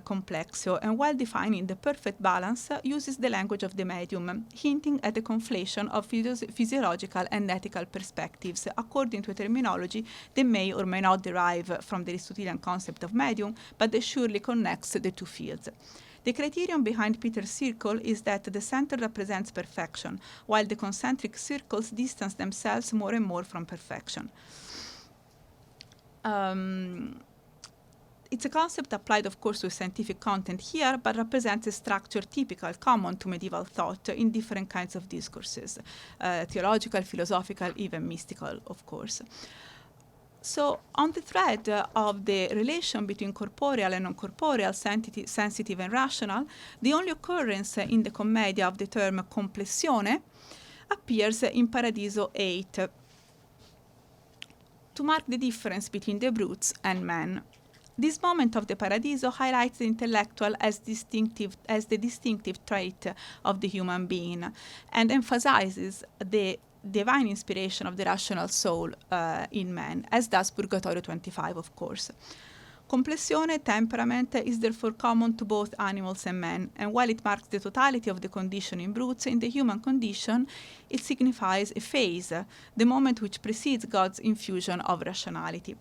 B: complexio, and while defining the perfect balance, uses the language of the medium, hinting at the conflation of physiological and ethical perspectives, according to a terminology that may or may not derive from the Aristotelian concept of medium, but that surely connects the two fields. The criterion behind Peter's circle is that the center represents perfection, while the concentric circles distance themselves more and more from perfection. It's a concept applied, of course, to scientific content here, but represents a structure typical, common to medieval thought in different kinds of discourses, theological, philosophical, even mystical, of course. So, on the thread of the relation between corporeal and non-corporeal, sensitive and rational, the only occurrence in the commedia of the term complessione appears in Paradiso 8, to mark the difference between the brutes and man. This moment of the Paradiso highlights the intellectual as the distinctive trait of the human being, and emphasizes the divine inspiration of the rational soul in man, as does Purgatorio 25, of course. Complessione, temperament, is therefore common to both animals and men, and while it marks the totality of the condition in brutes, in the human condition it signifies a phase, the moment which precedes God's infusion of rationality.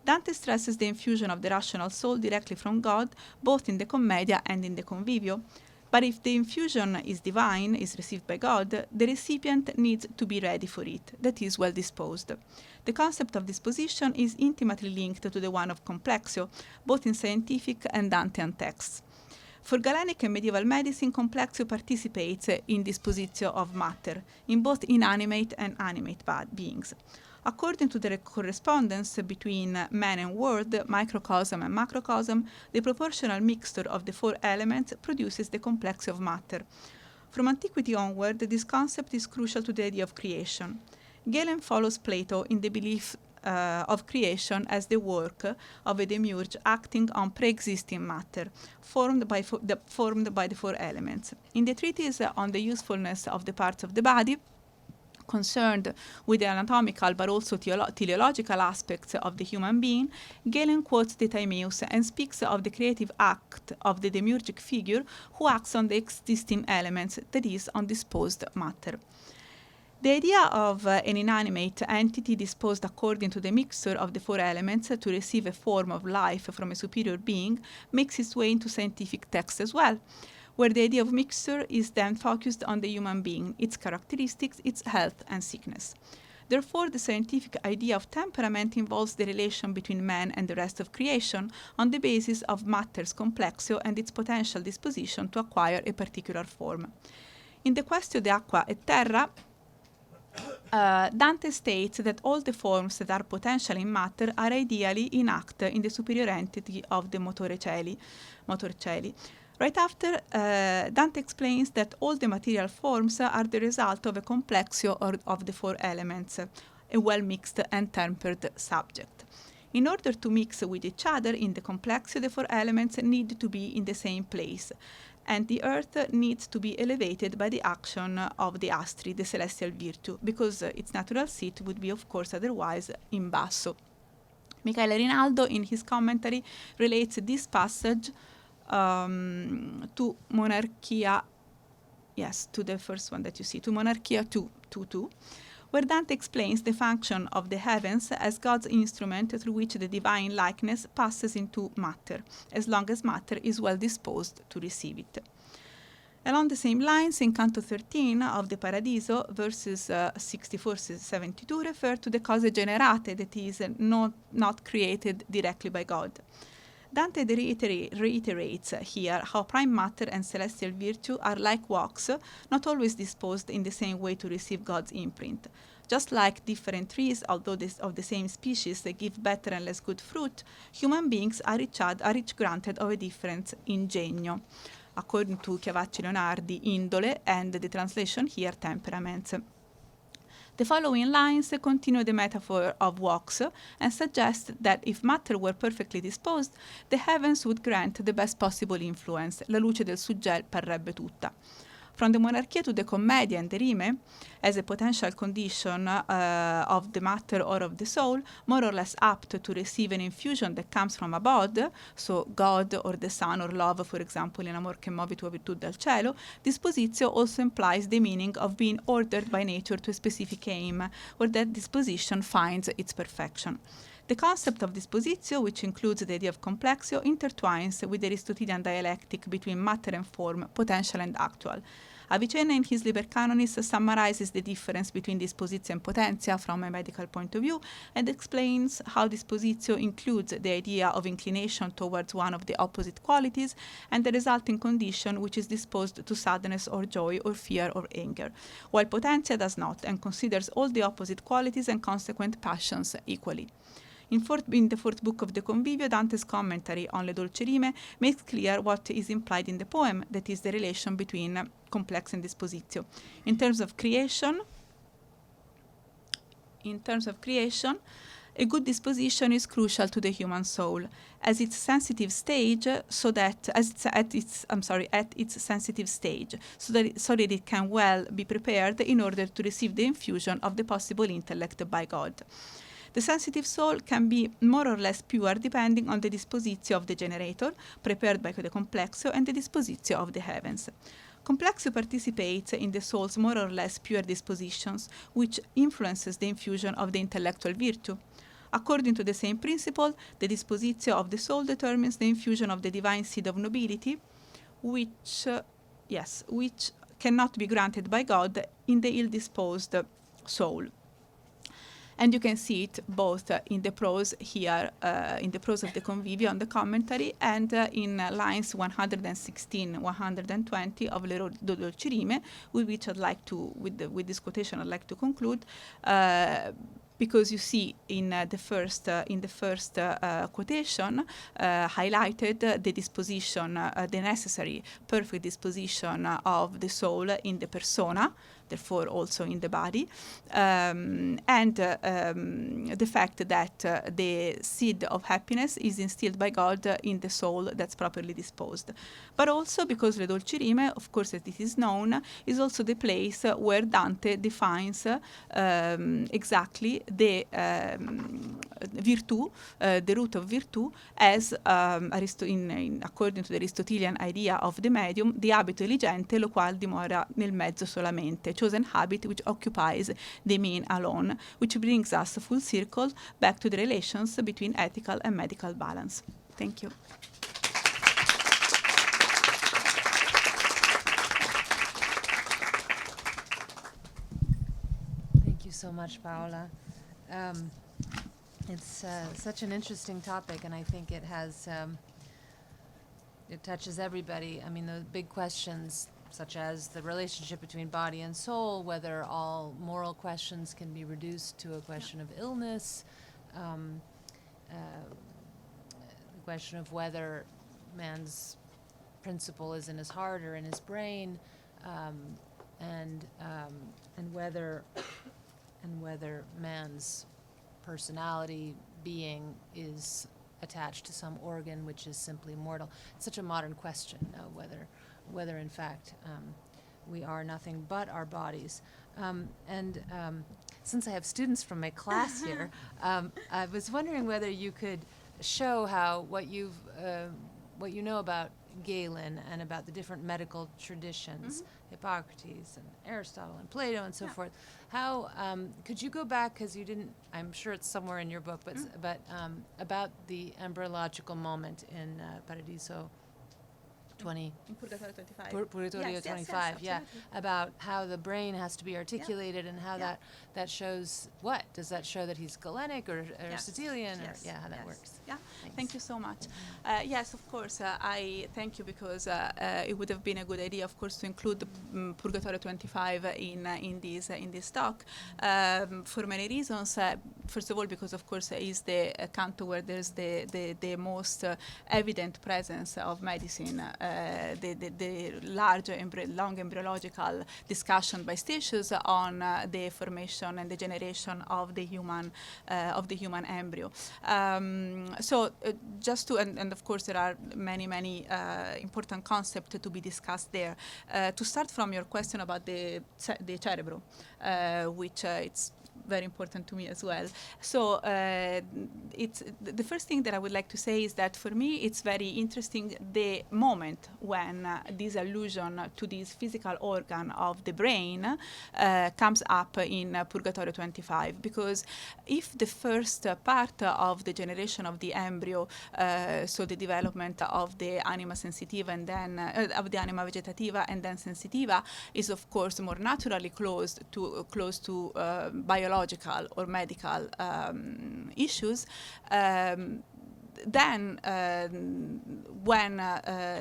B: Dante stresses the infusion of the rational soul directly from God, both in the Commedia and in the Convivio. But if the infusion is divine, is received by God, the recipient needs to be ready for it, that is, well disposed. The concept of disposition is intimately linked to the one of complexio, both in scientific and Dantean texts. For Galenic and medieval medicine, complexio participates in dispositio of matter, in both inanimate and animate beings. According to the correspondence between man and world, microcosm and macrocosm, the proportional mixture of the four elements produces the complexio of matter. From antiquity onward, this concept is crucial to the idea of creation. Galen follows Plato in the belief of creation as the work of a demiurge acting on pre-existing matter, formed by the four elements. In the treatise on the usefulness of the parts of the body, concerned with the anatomical but also teleological aspects of the human being, Galen quotes the Timaeus and speaks of the creative act of the demiurgic figure who acts on the existing elements, that is, on disposed matter. The idea of an inanimate entity disposed according to the mixture of the four elements to receive a form of life from a superior being makes its way into scientific texts as well, where the idea of mixture is then focused on the human being, its characteristics, its health and sickness. Therefore, the scientific idea of temperament involves the relation between man and the rest of creation on the basis of matter's complexio and its potential disposition to acquire a particular form. In the Quaestio de Aqua et Terra, Dante states that all the forms that are potential in matter are ideally in act in the superior entity of the motor celi. Right after, Dante explains that all the material forms are the result of a complexio of the four elements, a well-mixed and tempered subject. In order to mix with each other in the complexio, the four elements need to be in the same place. and the earth needs to be elevated by the action of the astri, the celestial virtue, because its natural seat would be, of course, otherwise in basso. Michele Rinaldo, in his commentary, relates this passage to Monarchia, yes, to the first one that you see, to Monarchia 2:2, where Dante explains the function of the heavens as God's instrument through which the divine likeness passes into matter, as long as matter is well disposed to receive it. Along the same lines, in Canto 13 of the Paradiso, verses 64-72 refer to the cose generate, that is, not created directly by God. Dante reiterates here how prime matter and celestial virtue are like wax, not always disposed in the same way to receive God's imprint. Just like different trees, although of the same species, they give better and less good fruit, human beings are each granted of a different ingegno, according to Chiavacci Leonardi, indole, and the translation here, temperaments. The following lines continue the metaphor of wax and suggest that if matter were perfectly disposed, the heavens would grant the best possible influence. La luce del suggel parrebbe tutta. From the Monarchia to the Commedia and the Rime, as a potential condition of the matter or of the soul, more or less apt to receive an infusion that comes from above, so God or the Sun or love, for example, in Amor che movi tua virtù dal cielo, dispositio also implies the meaning of being ordered by nature to a specific aim, where that disposition finds its perfection. The concept of dispositio, which includes the idea of complexio, intertwines with the Aristotelian dialectic between matter and form, potential and actual. Avicenna, in his Liber Canonis, summarizes the difference between dispositio and potentia from a medical point of view and explains how dispositio includes the idea of inclination towards one of the opposite qualities and the resulting condition which is disposed to sadness or joy or fear or anger, while potentia does not and considers all the opposite qualities and consequent passions equally. In the fourth book of the Convivio, Dante's commentary on Le Dolci Rime makes clear what is implied in the poem, that is, the relation between complex and dispositio. In terms of creation, a good disposition is crucial to the human soul, as its sensitive stage, so that it can well be prepared in order to receive the infusion of the possible intellect by God. The sensitive soul can be more or less pure depending on the dispositio of the generator, prepared by the complexio, and the dispositio of the heavens. Complexio participates in the soul's more or less pure dispositions, which influences the infusion of the intellectual virtue. According to the same principle, the dispositio of the soul determines the infusion of the divine seed of nobility, which cannot be granted by God in the ill-disposed soul. And you can see it both in the prose here, in the prose of the Convivio on the commentary, and in lines 116, 120 of Le Dolci Rime, with which I'd like to, with this quotation, I'd like to conclude. Because you see in the first quotation highlighted the disposition, the necessary perfect disposition of the soul in the persona, therefore also in the body, and the fact that the seed of happiness is instilled by God in the soul that's properly disposed. But also because Le Dolci Rime, of course, as it is known, is also the place where Dante defines exactly the virtù, the root of virtù, as according to the Aristotelian idea of the medium, the abito eligente lo qual dimora nel mezzo solamente, chosen habit which occupies the mean alone, which brings us full circle back to the relations between ethical and medical balance. Thank you.
A: Thank you so much, Paola. It's such an interesting topic, and I think it has it touches everybody. I mean, the big questions such as the relationship between body and soul, whether all moral questions can be reduced to a question of illness, the question of whether man's principle is in his heart or in his brain, and whether man's personality, being, is attached to some organ which is simply mortal. It's such a modern question, whether whether in fact we are nothing but our bodies. Since I have students from my class here, I was wondering whether you could show how what you know about Galen and about the different medical traditions, Hippocrates and Aristotle and Plato and so forth. How could you go back, because you didn't, I'm sure it's somewhere in your book, but about the embryological moment in Paradiso 20.
B: In Purgatorio 25.
A: Purgatorio 25, yeah, about how the brain has to be articulated and how that shows what? Does that show that he's Galenic or Aristotelian, or how that works?
B: Yeah,
A: Thanks.
B: thank you so much. Yes, of course, I thank you, because it would have been a good idea, of course, to include the Purgatorio 25 in this talk for many reasons. First of all, because of course is the canto where there's the most evident presence of medicine, the large long embryological discussion by Statius on the formation and the generation of the human embryo. So just to, and of course there are many important concepts to be discussed there. To start from your question about the cerebro, which it's very important to me as well. So it's the first thing that I would like to say is that for me it's very interesting the moment when this allusion to this physical organ of the brain comes up in Purgatorio 25, because if the first part of the generation of the embryo, so the development of the anima sensitiva and then of the anima vegetativa and then sensitiva, is of course more naturally close to biological or medical issues, then when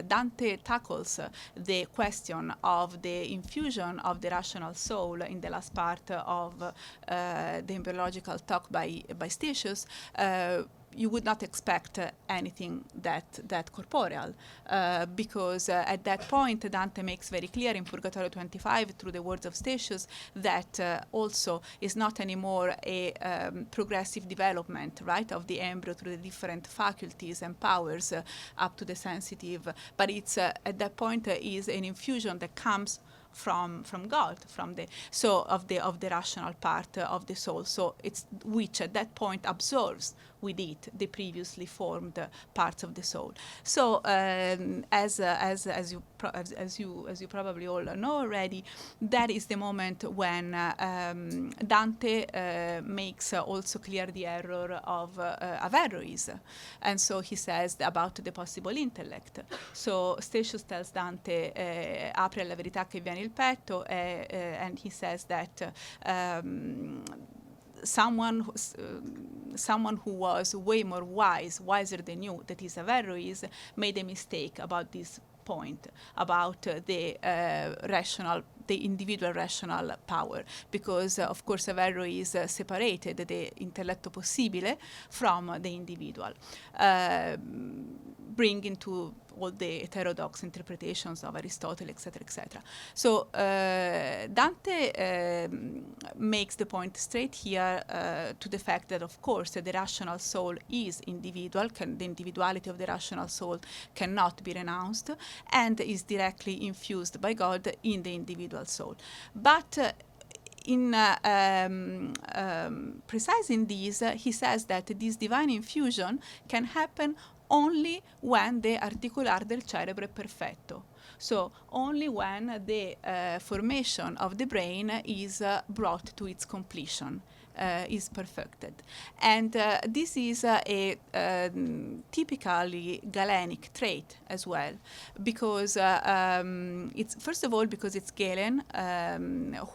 B: Dante tackles the question of the infusion of the rational soul in the last part of the embryological talk by Statius, you would not expect anything that corporeal, because at that point Dante makes very clear in Purgatorio 25 through the words of Statius that also is not anymore a progressive development, right, of the embryo through the different faculties and powers up to the sensitive, but it's at that point is an infusion that comes from God, from the of the rational part of the soul. So it's which at that point absorbs with it the previously formed parts of the soul. So as you probably all know already, that is the moment when Dante makes also clear the error of Averroes, and so he says about the possible intellect. So Statius tells Dante, apri alla verità che viene il petto, and he says that someone who was way more wiser than you, that is Averroes, made a mistake about this point, about the individual rational power, because of course Averroes separated the intelletto possibile from the individual, bringing to all the heterodox interpretations of Aristotle, etc., etc. So Dante makes the point straight here to the fact that, of course, the rational soul is individual, the individuality of the rational soul cannot be renounced, and is directly infused by God in the individual soul. But in precising this, he says that this divine infusion can happen only when the articular del cerebro è perfetto. So only when the formation of the brain is brought to its completion, is perfected. And this is a typically Galenic trait as well, because it's, first of all, because it's Galen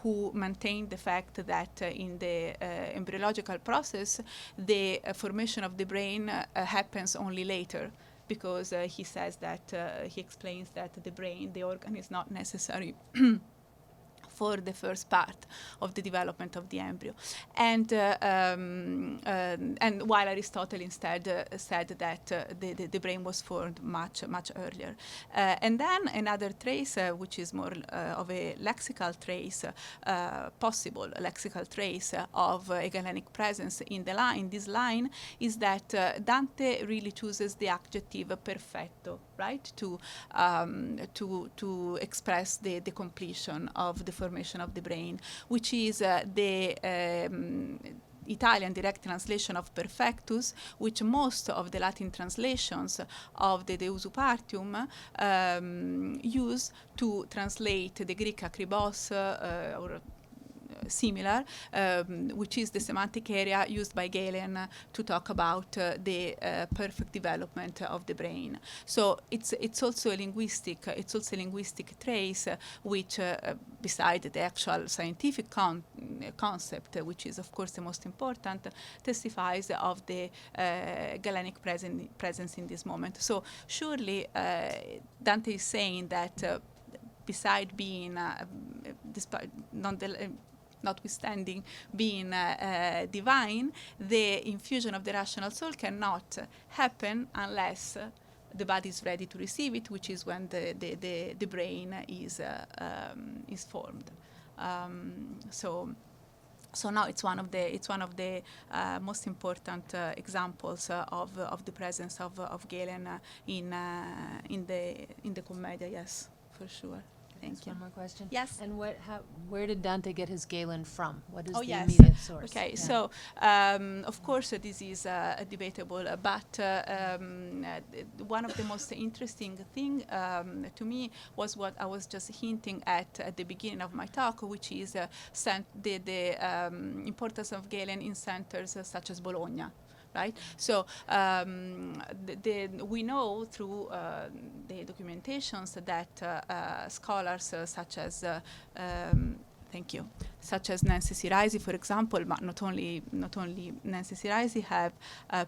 B: who maintained the fact that in the embryological process, the formation of the brain happens only later, because he says that, he explains that the organ is not necessary for the first part of the development of the embryo. And while Aristotle instead said that the brain was formed much earlier. And then another trace, which is more of a lexical trace, possible lexical trace of a Galenic presence in this line, is that Dante really chooses the adjective perfetto right, to express the completion of the formation of the brain, which is the Italian direct translation of perfectus, which most of the Latin translations of the Deus Partium use to translate the Greek akribos or similar, which is the semantic area used by Galen to talk about the perfect development of the brain. So it's also a linguistic trace, which beside the actual scientific concept, which is of course the most important, testifies of the Galenic presence in this moment. So surely Dante is saying that beside being, notwithstanding being divine, the infusion of the rational soul cannot happen unless the body is ready to receive it, which is when the brain is formed. So now it's one of the most important examples of the presence of Galen in the Commedia. Yes, for sure. Thank you.
A: One more question.
B: Yes.
A: And where did Dante get his Galen from? What is the
B: yes.
A: immediate source?
B: Okay,
A: Yeah.
B: so of course this is debatable, but one of the most interesting thing to me was what I was just hinting at the beginning of my talk, which is the importance of Galen in centers such as Bologna. Right? So we know through the documentations that scholars such as such as Nancy Siraisi, for example, but not only Nancy Siraisi, have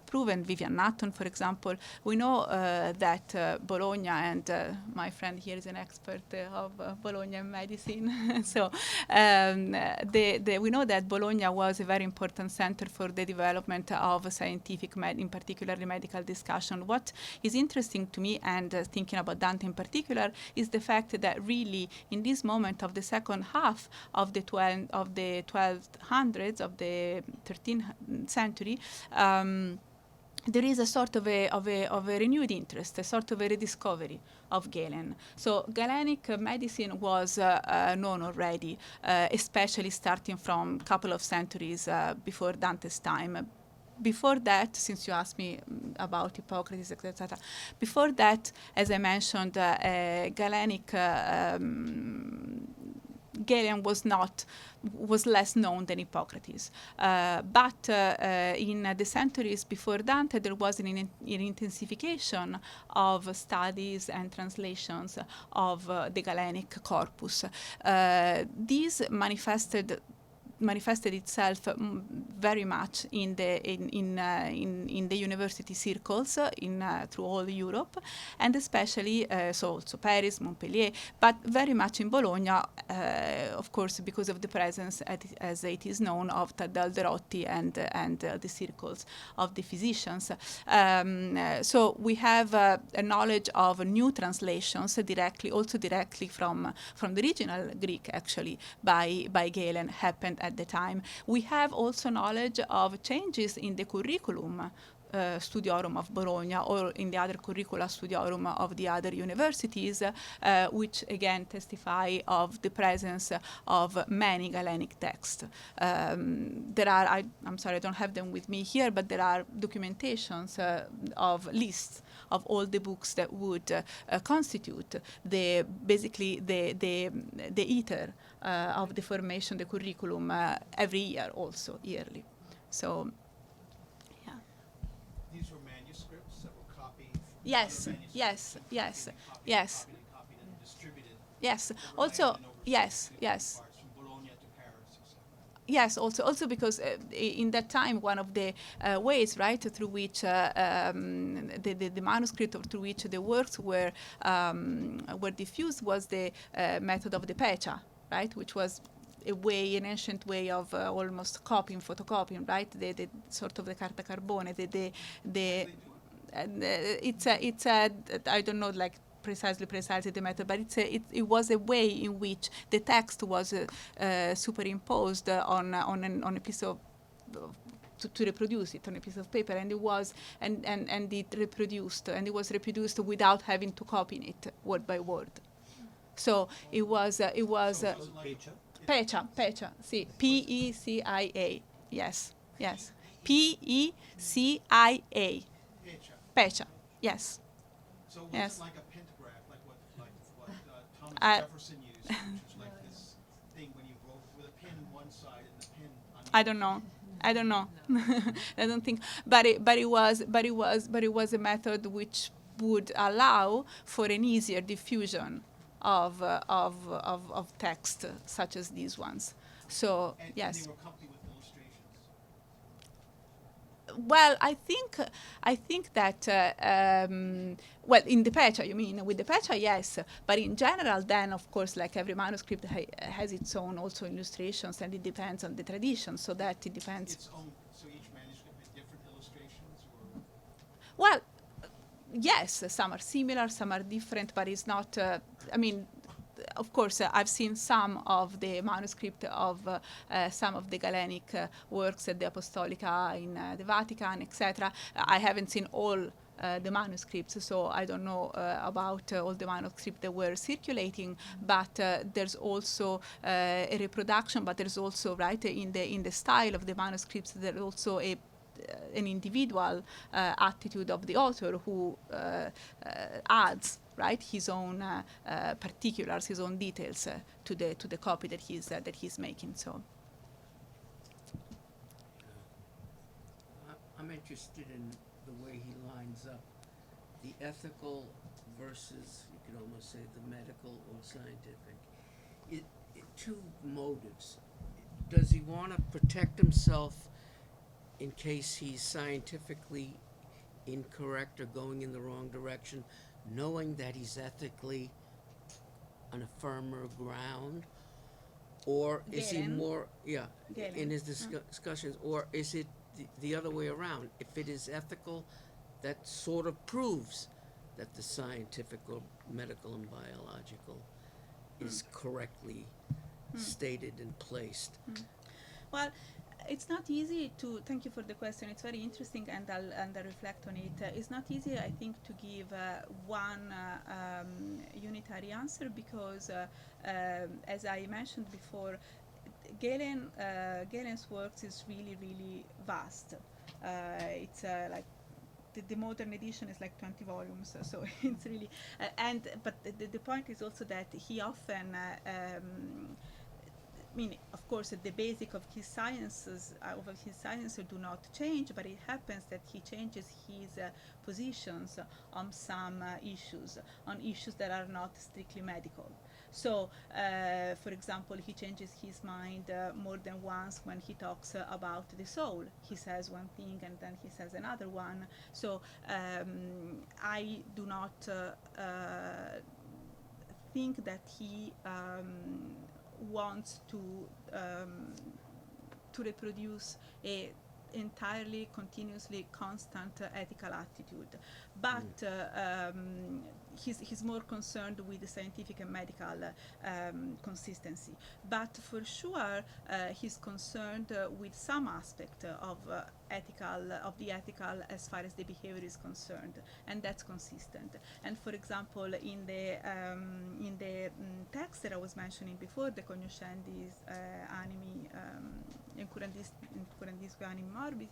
B: proven, Vivian Natton, for example. We know that Bologna, and my friend here is an expert of Bologna medicine. So we know that Bologna was a very important center for the development of scientific, in particular the medical discussion. What is interesting to me, and thinking about Dante in particular, is the fact that really in this moment of the second half of the 1200s, of the 13th century, there is a sort of a renewed interest, a sort of a rediscovery of Galen. So Galenic medicine was known already, especially starting from a couple of centuries before Dante's time. Before that, since you asked me about Hippocrates, etc., before that, as I mentioned, Galenic Galen was less known than Hippocrates. But in the centuries before Dante, there was an intensification of studies and translations of the Galenic corpus. These manifested itself very much in the university circles through all Europe, and especially so also Paris, Montpellier, but very much in Bologna, of course, because of the presence, as it is known, of Alderotti and the circles of the physicians. So we have a knowledge of new translations directly from the original Greek, actually, by Galen, happened at the time. We have also knowledge of changes in the curriculum studiorum of Bologna, or in the other curricula studiorum of the other universities, which again testify of the presence of many Galenic texts. There are, I'm sorry, I don't have them with me here, but there are documentations of lists of all the books that would constitute basically the ether of the formation, the curriculum, every year, also yearly. So, yeah.
C: These were manuscripts that were copied.
B: Yes, yes, yes, yes.
C: Copied and distributed.
B: Yes. Also, yes, yes.
C: From Bologna to Paris, etc.
B: Yes, also because in that time, one of the ways, right, through which the manuscript, or through which the works were diffused, was the method of the pecha, right, which was an ancient way of almost photocopying, right, the sort of the carta carbone, it's I don't know, like, precisely the method, but it was a way in which the text was superimposed on a piece of to reproduce it on a piece of paper, and it was and it reproduced, and it was reproduced without having to copy it word by word. So it was
C: So it wasn't like
D: Pecha.
B: Pecha, sì, P-E-C-I-A, yes, P-E-C-I-A,
C: Pecha.
B: Pecha, yes.
C: So it wasn't
B: Yes.
C: like a pentagraph, like what Thomas
B: I-
C: Jefferson used, which was like this thing when you wrote with a pen on one side and the pen on the
B: I don't know. I don't think, but it was a method which would allow for an easier diffusion of text such as these ones. So
C: And
B: yes.
C: they were accompanied with illustrations.
B: Well, I think that well, in the Pecha, you mean with the Pecha, yes, but in general, then of course, like every manuscript has its own also illustrations, and it depends on the tradition. So that it depends.
C: Its own, so each manuscript had different illustrations, or
B: Well, yes, some are similar, some are different, but it's not. I mean, of course, I've seen some of the manuscript of some of the Galenic works at the Apostolica in the Vatican, etc. I haven't seen all the manuscripts, so I don't know about all the manuscripts that were circulating. But there's also a reproduction, but there's also, right, in the style of the manuscripts, there's also an individual attitude of the author who adds, right, his own particulars, his own details to the copy that he's making. So
D: I'm interested in the way he lines up the ethical versus, you could almost say, the medical or scientific. Two motives. Does he want to protect himself in case he's scientifically incorrect or going in the wrong direction, knowing that he's ethically on a firmer ground? Or is he
B: Galen.
D: more,
B: Galen.
D: in his discussions, or is it the other way around? If it is ethical, that sort of proves that the scientific or medical and biological is correctly stated and placed.
B: well, it's not easy to. Thank you for the question. It's very interesting, and I'll reflect on it. It's not easy, I think, to give one unitary answer because, as I mentioned before, Galen's works is really, really vast. It's like the modern edition is like 20 volumes, so it's really. But the point is also that he often. I mean, of course, the basic of his sciences do not change, but it happens that he changes his positions on some issues that are not strictly medical. So, for example, he changes his mind more than once when he talks about the soul. He says one thing and then he says another one. So, I do not think that he wants to reproduce a entirely continuously constant ethical attitude, but he's more concerned with the scientific and medical consistency. But for sure, he's concerned with some aspect of the ethical as far as the behavior is concerned, and that's consistent. And for example, in the text that I was mentioning before, the cognoscendis animi incurandisque animi morbis,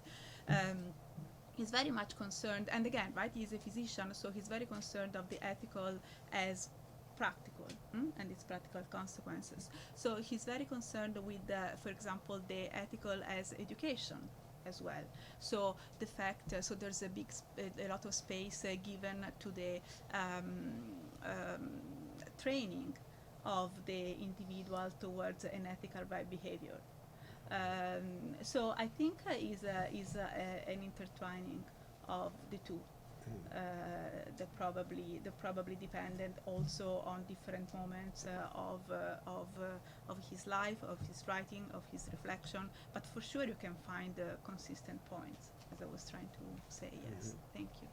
B: he's very much concerned, and again, right, he's a physician, so he's very concerned of the ethical as practical and its practical consequences. So he's very concerned with, for example, the ethical as education as well. So the fact, so there's a lot of space given to the training of the individual towards an ethical right behavior. So I think is an intertwining of the two. They're probably dependent also on different moments of his life, of his writing, of his reflection. But for sure, you can find consistent points, as I was trying to say. Yes, thank you.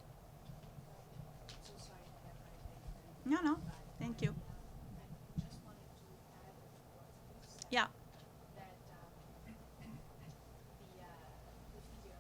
A: So sorry, Pam,
B: No, thank you.
A: I just wanted to add to what you said.
B: Yeah.
A: That the figure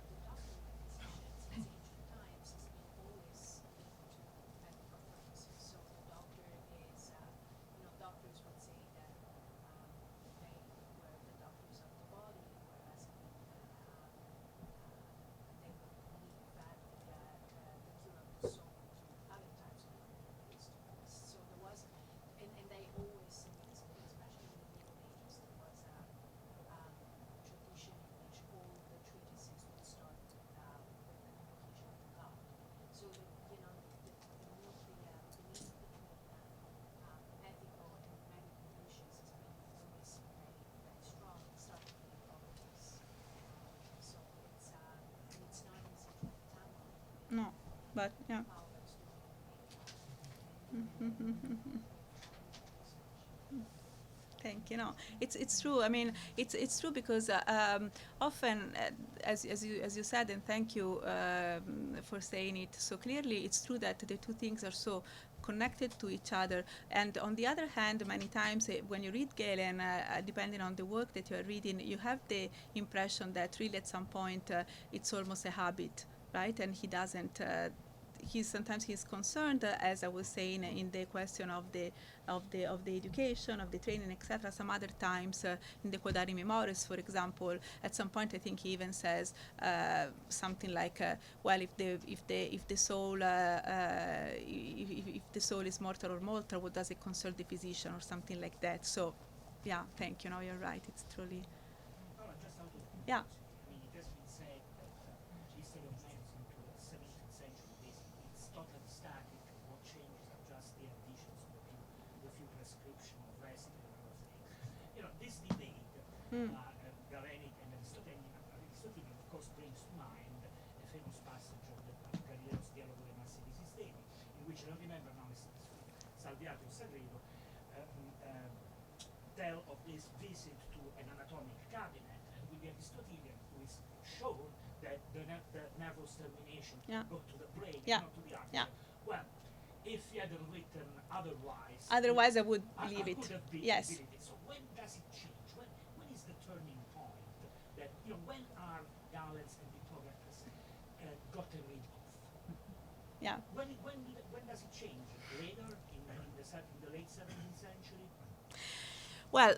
B: but yeah. Thank you. No, it's true. I mean, it's true because often, as you said, and thank you for saying it so clearly. It's true that the two things are so connected to each other. And on the other hand, many times when you read Galen, depending on the work that you are reading, you have the impression that really at some point it's almost a habit, right? And he doesn't. Sometimes he's concerned, as I was saying, in the question of the education, of the training, etc. Some other times, in the Quadari Memories, for example, at some point I think he even says something like, well, if the soul is mortal or mortal, what does it concern the physician, or something like that. So, yeah, thank you. No, you're right. It's truly.
E: Paola, just out of
B: Yeah.
E: curiosity, I mean, it has been said that history of medicine to the 17th century, basically, it's totally static. What changes are just the additions of the few prescription of recipe and other things. You know, this debate, Galenic and Aristotelian, of course, brings to mind a famous passage of the Galileo's Dialogo dei Massimi Sistemi, in which I don't remember now, Salviati or Sagredo, tell of this visit to an anatomic cabinet with the Aristotelian, who is shown that the nervous termination go to the brain, not to the artery.
B: Yeah.
E: Well, if he had written otherwise,
B: Otherwise, I would
E: I
B: believe it.
E: could have
B: Yes.
E: believed it. So when does it change? When is the turning point that, when are Galen's and Hippocrates gotten rid of?
B: Yeah.
E: When does it change? Later, in the late 17th century?
B: Well,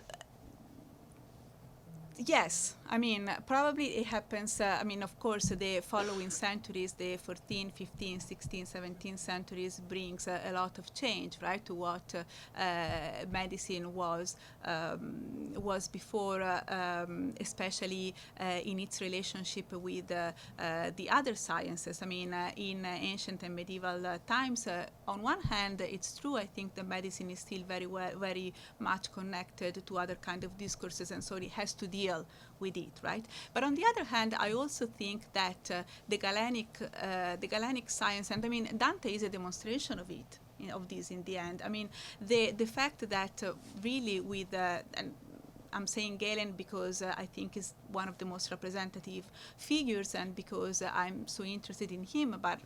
B: yes. I mean, probably it happens, of course, the following centuries, the 14th, 15th, 16th, 17th centuries brings a lot of change, right, to what medicine was before, especially in its relationship with the other sciences. I mean, in ancient and medieval times, on one hand, it's true, I think the medicine is still very much connected to other kind of discourses, and so it has to deal with it, right? But on the other hand, I also think that the Galenic science, and I mean, Dante is a demonstration of it, of this in the end. I mean, the fact that really with, and I'm saying Galen because I think is one of the most representative figures, and because I'm so interested in him, but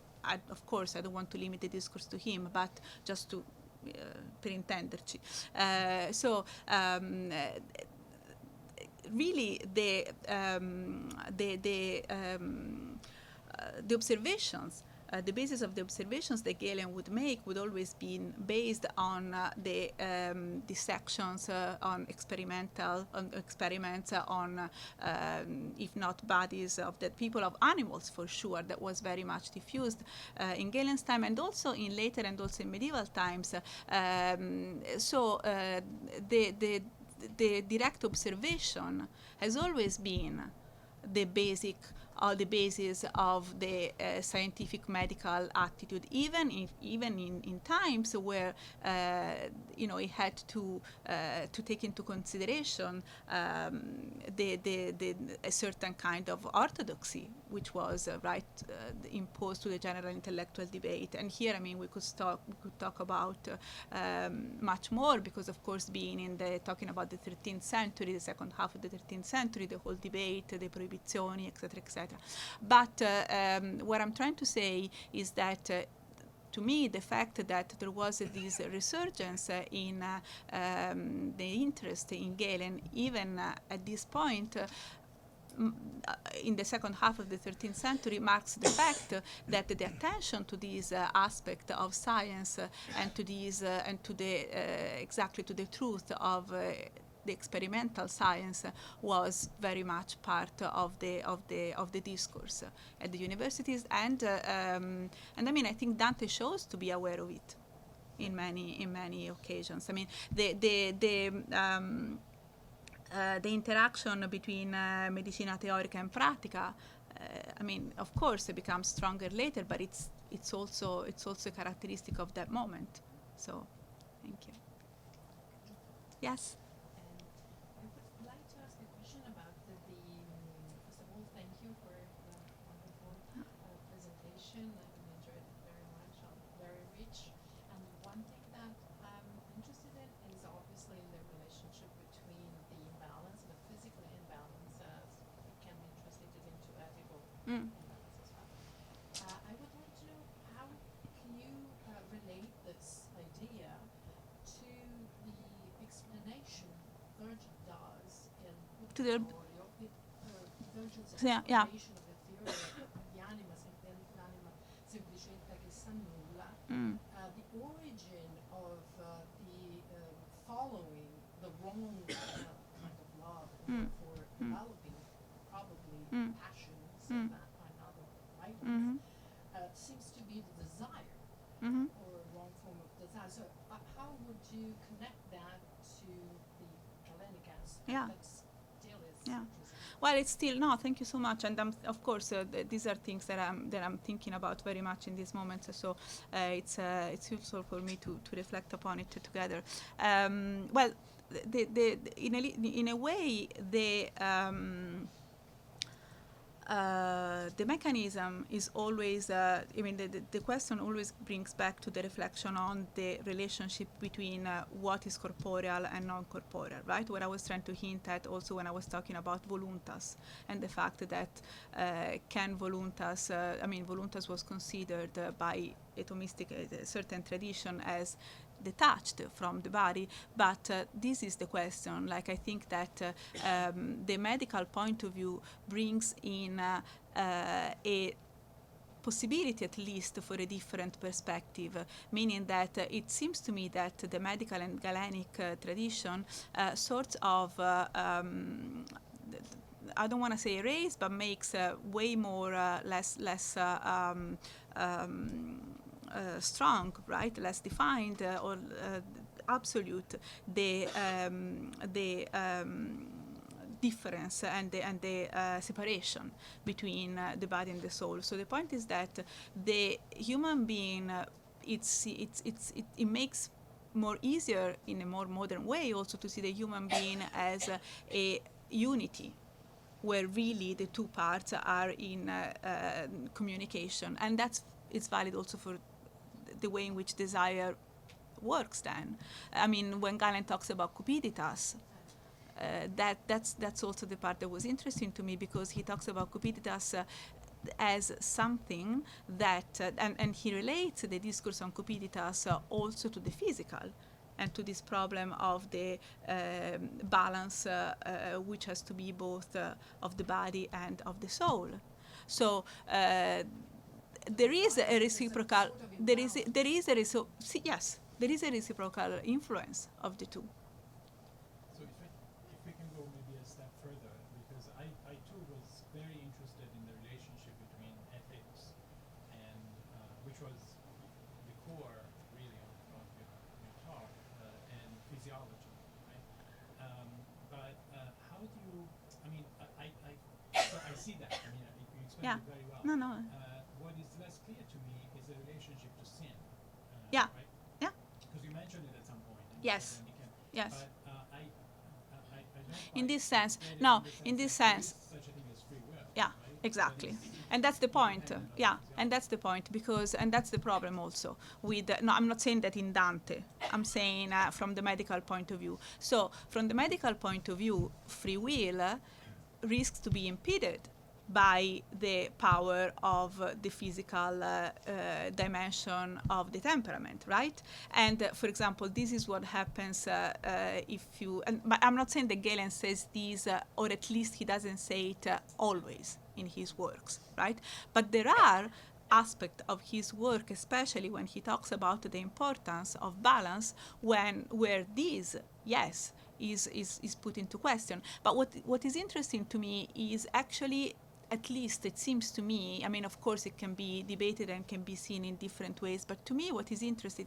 B: of course I don't want to limit the discourse to him, but just to, per intenderci. Really, the observations, the basis of the observations that Galen would make would always be based on the dissections, on experiments, on if not bodies of dead people, of animals for sure. That was very much diffused in Galen's time, and also in later and also in medieval times. The direct observation has always been the basis of the scientific medical attitude, even in times where it had to take into consideration a certain kind of orthodoxy, which was imposed to the general intellectual debate. And here, I mean, we could talk about much more, because of course, talking about the 13th century, the second half of the 13th century, the whole debate, the proibizioni, etc., etc. But what I'm trying to say is that to me, the fact that there was this resurgence in the interest in Galen, even at this point, in the second half of the 13th century, marks the fact that the attention to this aspect of science and to these and to the exactly to the truth of the experimental science was very much part of the discourse at the universities, and I mean, I think Dante shows to be aware of it in many occasions. I mean, the interaction between medicina teorica and pratica, I mean, of course, it becomes stronger later, but it's also a characteristic of that moment. So, thank you. Yes.
F: I would like to ask a question about first of all, thank you for the wonderful presentation. I enjoyed it very
B: to the
F: Divergence
B: Yeah, yeah.
F: exploration of the theory di anima, l'anima semplicetta che sa nulla,
B: Mm.
F: the origin of the following the wrong kind of love, and therefore developing probably passions and other items, seems to be the desire, or a wrong form of desire. So how would you connect that to the Galenic aspect?
B: Yeah.
F: That still is
B: Yeah.
F: interesting.
B: Well, it's still no. Thank you so much, and of course these are things that I'm thinking about very much in these moments. So it's useful for me to reflect upon it together. Well, in a way the mechanism is always, the question always brings back to the reflection on the relationship between what is corporeal and non-corporeal, right? What I was trying to hint at also when I was talking about voluntas and the fact that can voluntas, voluntas was considered by a Thomistic, a certain tradition, as detached from the body, but this is the question. Like, I think that the medical point of view brings in a possibility, at least, for a different perspective, meaning that it seems to me that the medical and Galenic tradition sort of I don't want to say erase, but makes way more less strong, right? Less defined or absolute the difference and the separation between the body and the soul. So the point is that the human being, it makes more easier in a more modern way also to see the human being as a unity, where really the two parts are in communication, and it's valid also for the way in which desire works. Then, I mean, when Galen talks about cupiditas, that's also the part that was interesting to me, because he talks about cupiditas as something that, and he relates the discourse on cupiditas also to the physical, and to this problem of the balance, which has to be both of the body and of the soul. So there is a reciprocal. Yes, there is a reciprocal influence of the two.
G: So if we can go maybe a step further, because I too was very interested in the relationship between ethics and which was the core really of your talk, and physiology, right? But how do you? I mean, so I see that. I mean, you explained it very well.
B: No.
G: What is less clear to me is the relationship to sin.
B: Yeah.
G: Right?
B: Yeah.
G: Because you mentioned it at some point. And
B: Yes.
G: and you can,
B: Yes.
G: But I don't
B: In
G: quite
B: this sense,
G: get it
B: no.
G: in
B: In
G: the
B: this
G: sense
B: sense,
G: that there is such a thing as free will.
B: yeah,
G: Right?
B: exactly.
G: But it's
B: And that's the point.
G: independent of
B: Yeah,
G: physiology.
B: and that's the point, because, and that's the problem also with, no, I'm not saying that in Dante, I'm saying from the medical point of view. So from the medical point of view, free will risks to be impeded by the power of the physical dimension of the temperament, right? And for example, this is what happens if you, but I'm not saying that Galen says this, or at least he doesn't say it always in his works, right? But there are aspects of his work, especially when he talks about the importance of balance, where this, yes, is put into question. But what is interesting to me is actually, at least it seems to me, I mean, of course it can be debated and can be seen in different ways, but to me what is interesting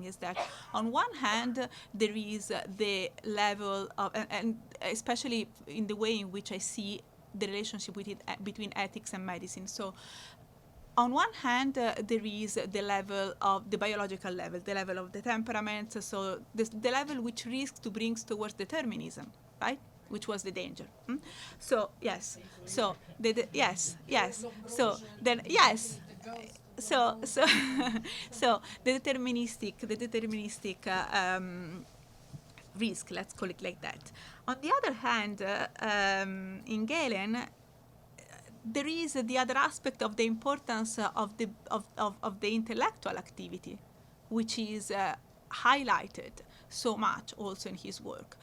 B: is that on one hand there is the level of, and especially in the way in which I see the relationship between ethics and medicine. So on one hand, there is the level of the biological level, the level of the temperament, so the level which risks to bring towards determinism, right? Which was the danger. So yes, so yes. So then yes. So so the deterministic risk, let's call it like that. On the other hand, in Galen, there is the other aspect of the importance of the intellectual activity, which is highlighted so much also in his work.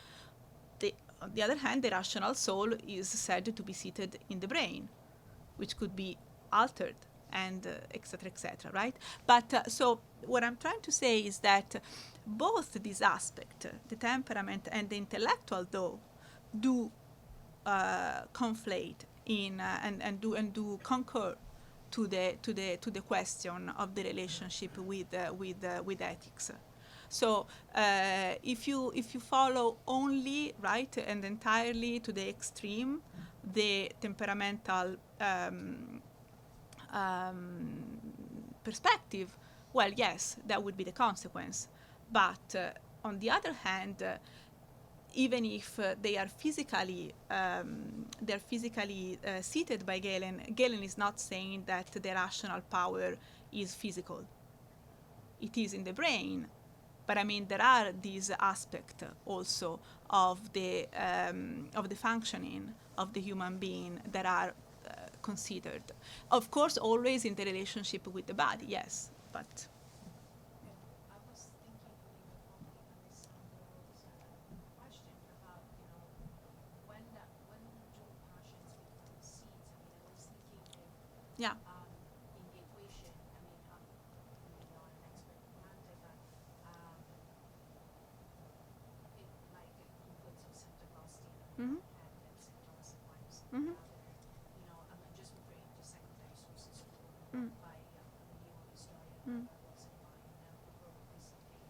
B: on the other hand, the rational soul is said to be seated in the brain, which could be altered, and et cetera, right? But so what I'm trying to say is that both these aspects, the temperament and the intellectual, though, do conflate in and do concur to the question of the relationship with ethics. So if you follow only, right, and entirely to the extreme, the temperamental perspective, well, yes, that would be the consequence. But on the other hand, even if they are physically seated by Galen is not saying that the rational power is physical. It is in the brain, but I mean there are these aspects also of the functioning of the human being that are considered. Of course, always in the relationship with the body, yes, but.
F: I was thinking even following Alessandro's question about, when do passions become seeds? I mean, I was thinking if
B: Yeah.
F: in the equation, I mean, I'm not an expert in romantic, but it like the concludes of St. Augustine
B: Mhm.
F: and St. Thomas Aquinas on
B: Mhm.
F: the other, I'm just referring to secondary sources
B: Mm.
F: by the new historian
B: Mm.
F: was in mind, who wrote recently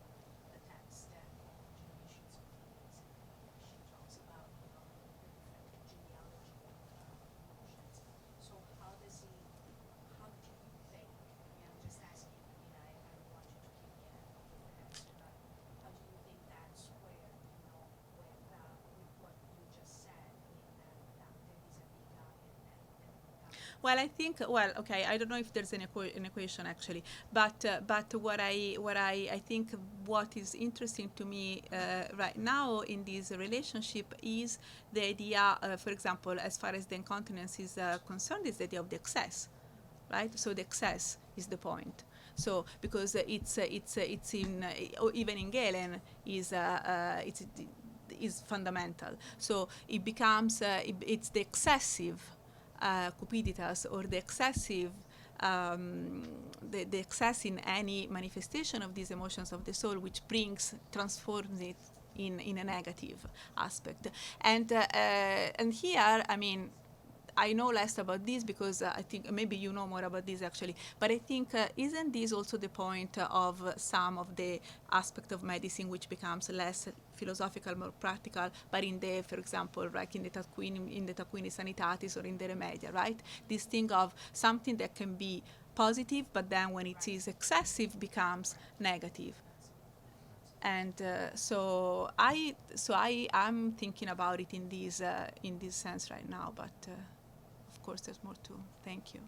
F: a text that generations of beings. She talks about the different genealogy of emotions. So how do you think? I mean, I'm just asking. I mean, I don't want you to give me a different answer, but how do you think that square, with what you just said? I mean, Dante vis-a-vis and
B: Well, I think, okay, I don't know if there's an equation actually, but what I think what is interesting to me right now in this relationship is the idea, for example, as far as the incontinence is concerned, is the idea of the excess, right? So the excess is the point. So because it's in even in Galen is fundamental. So it becomes it's the excessive cupiditas or the excessive the excess in any manifestation of these emotions of the soul, which transforms it in a negative aspect. And here, I mean, I know less about this because I think maybe you know more about this actually. But I think isn't this also the point of some of the aspect of medicine which becomes less philosophical, more practical, but in the, for example, like in the Taccuini Sanitatis or in the Remedia, right? This thing of something that can be positive, but then when it is excessive becomes negative. And so I'm thinking about it in this sense right now, but. Of course, there's more to. Thank you.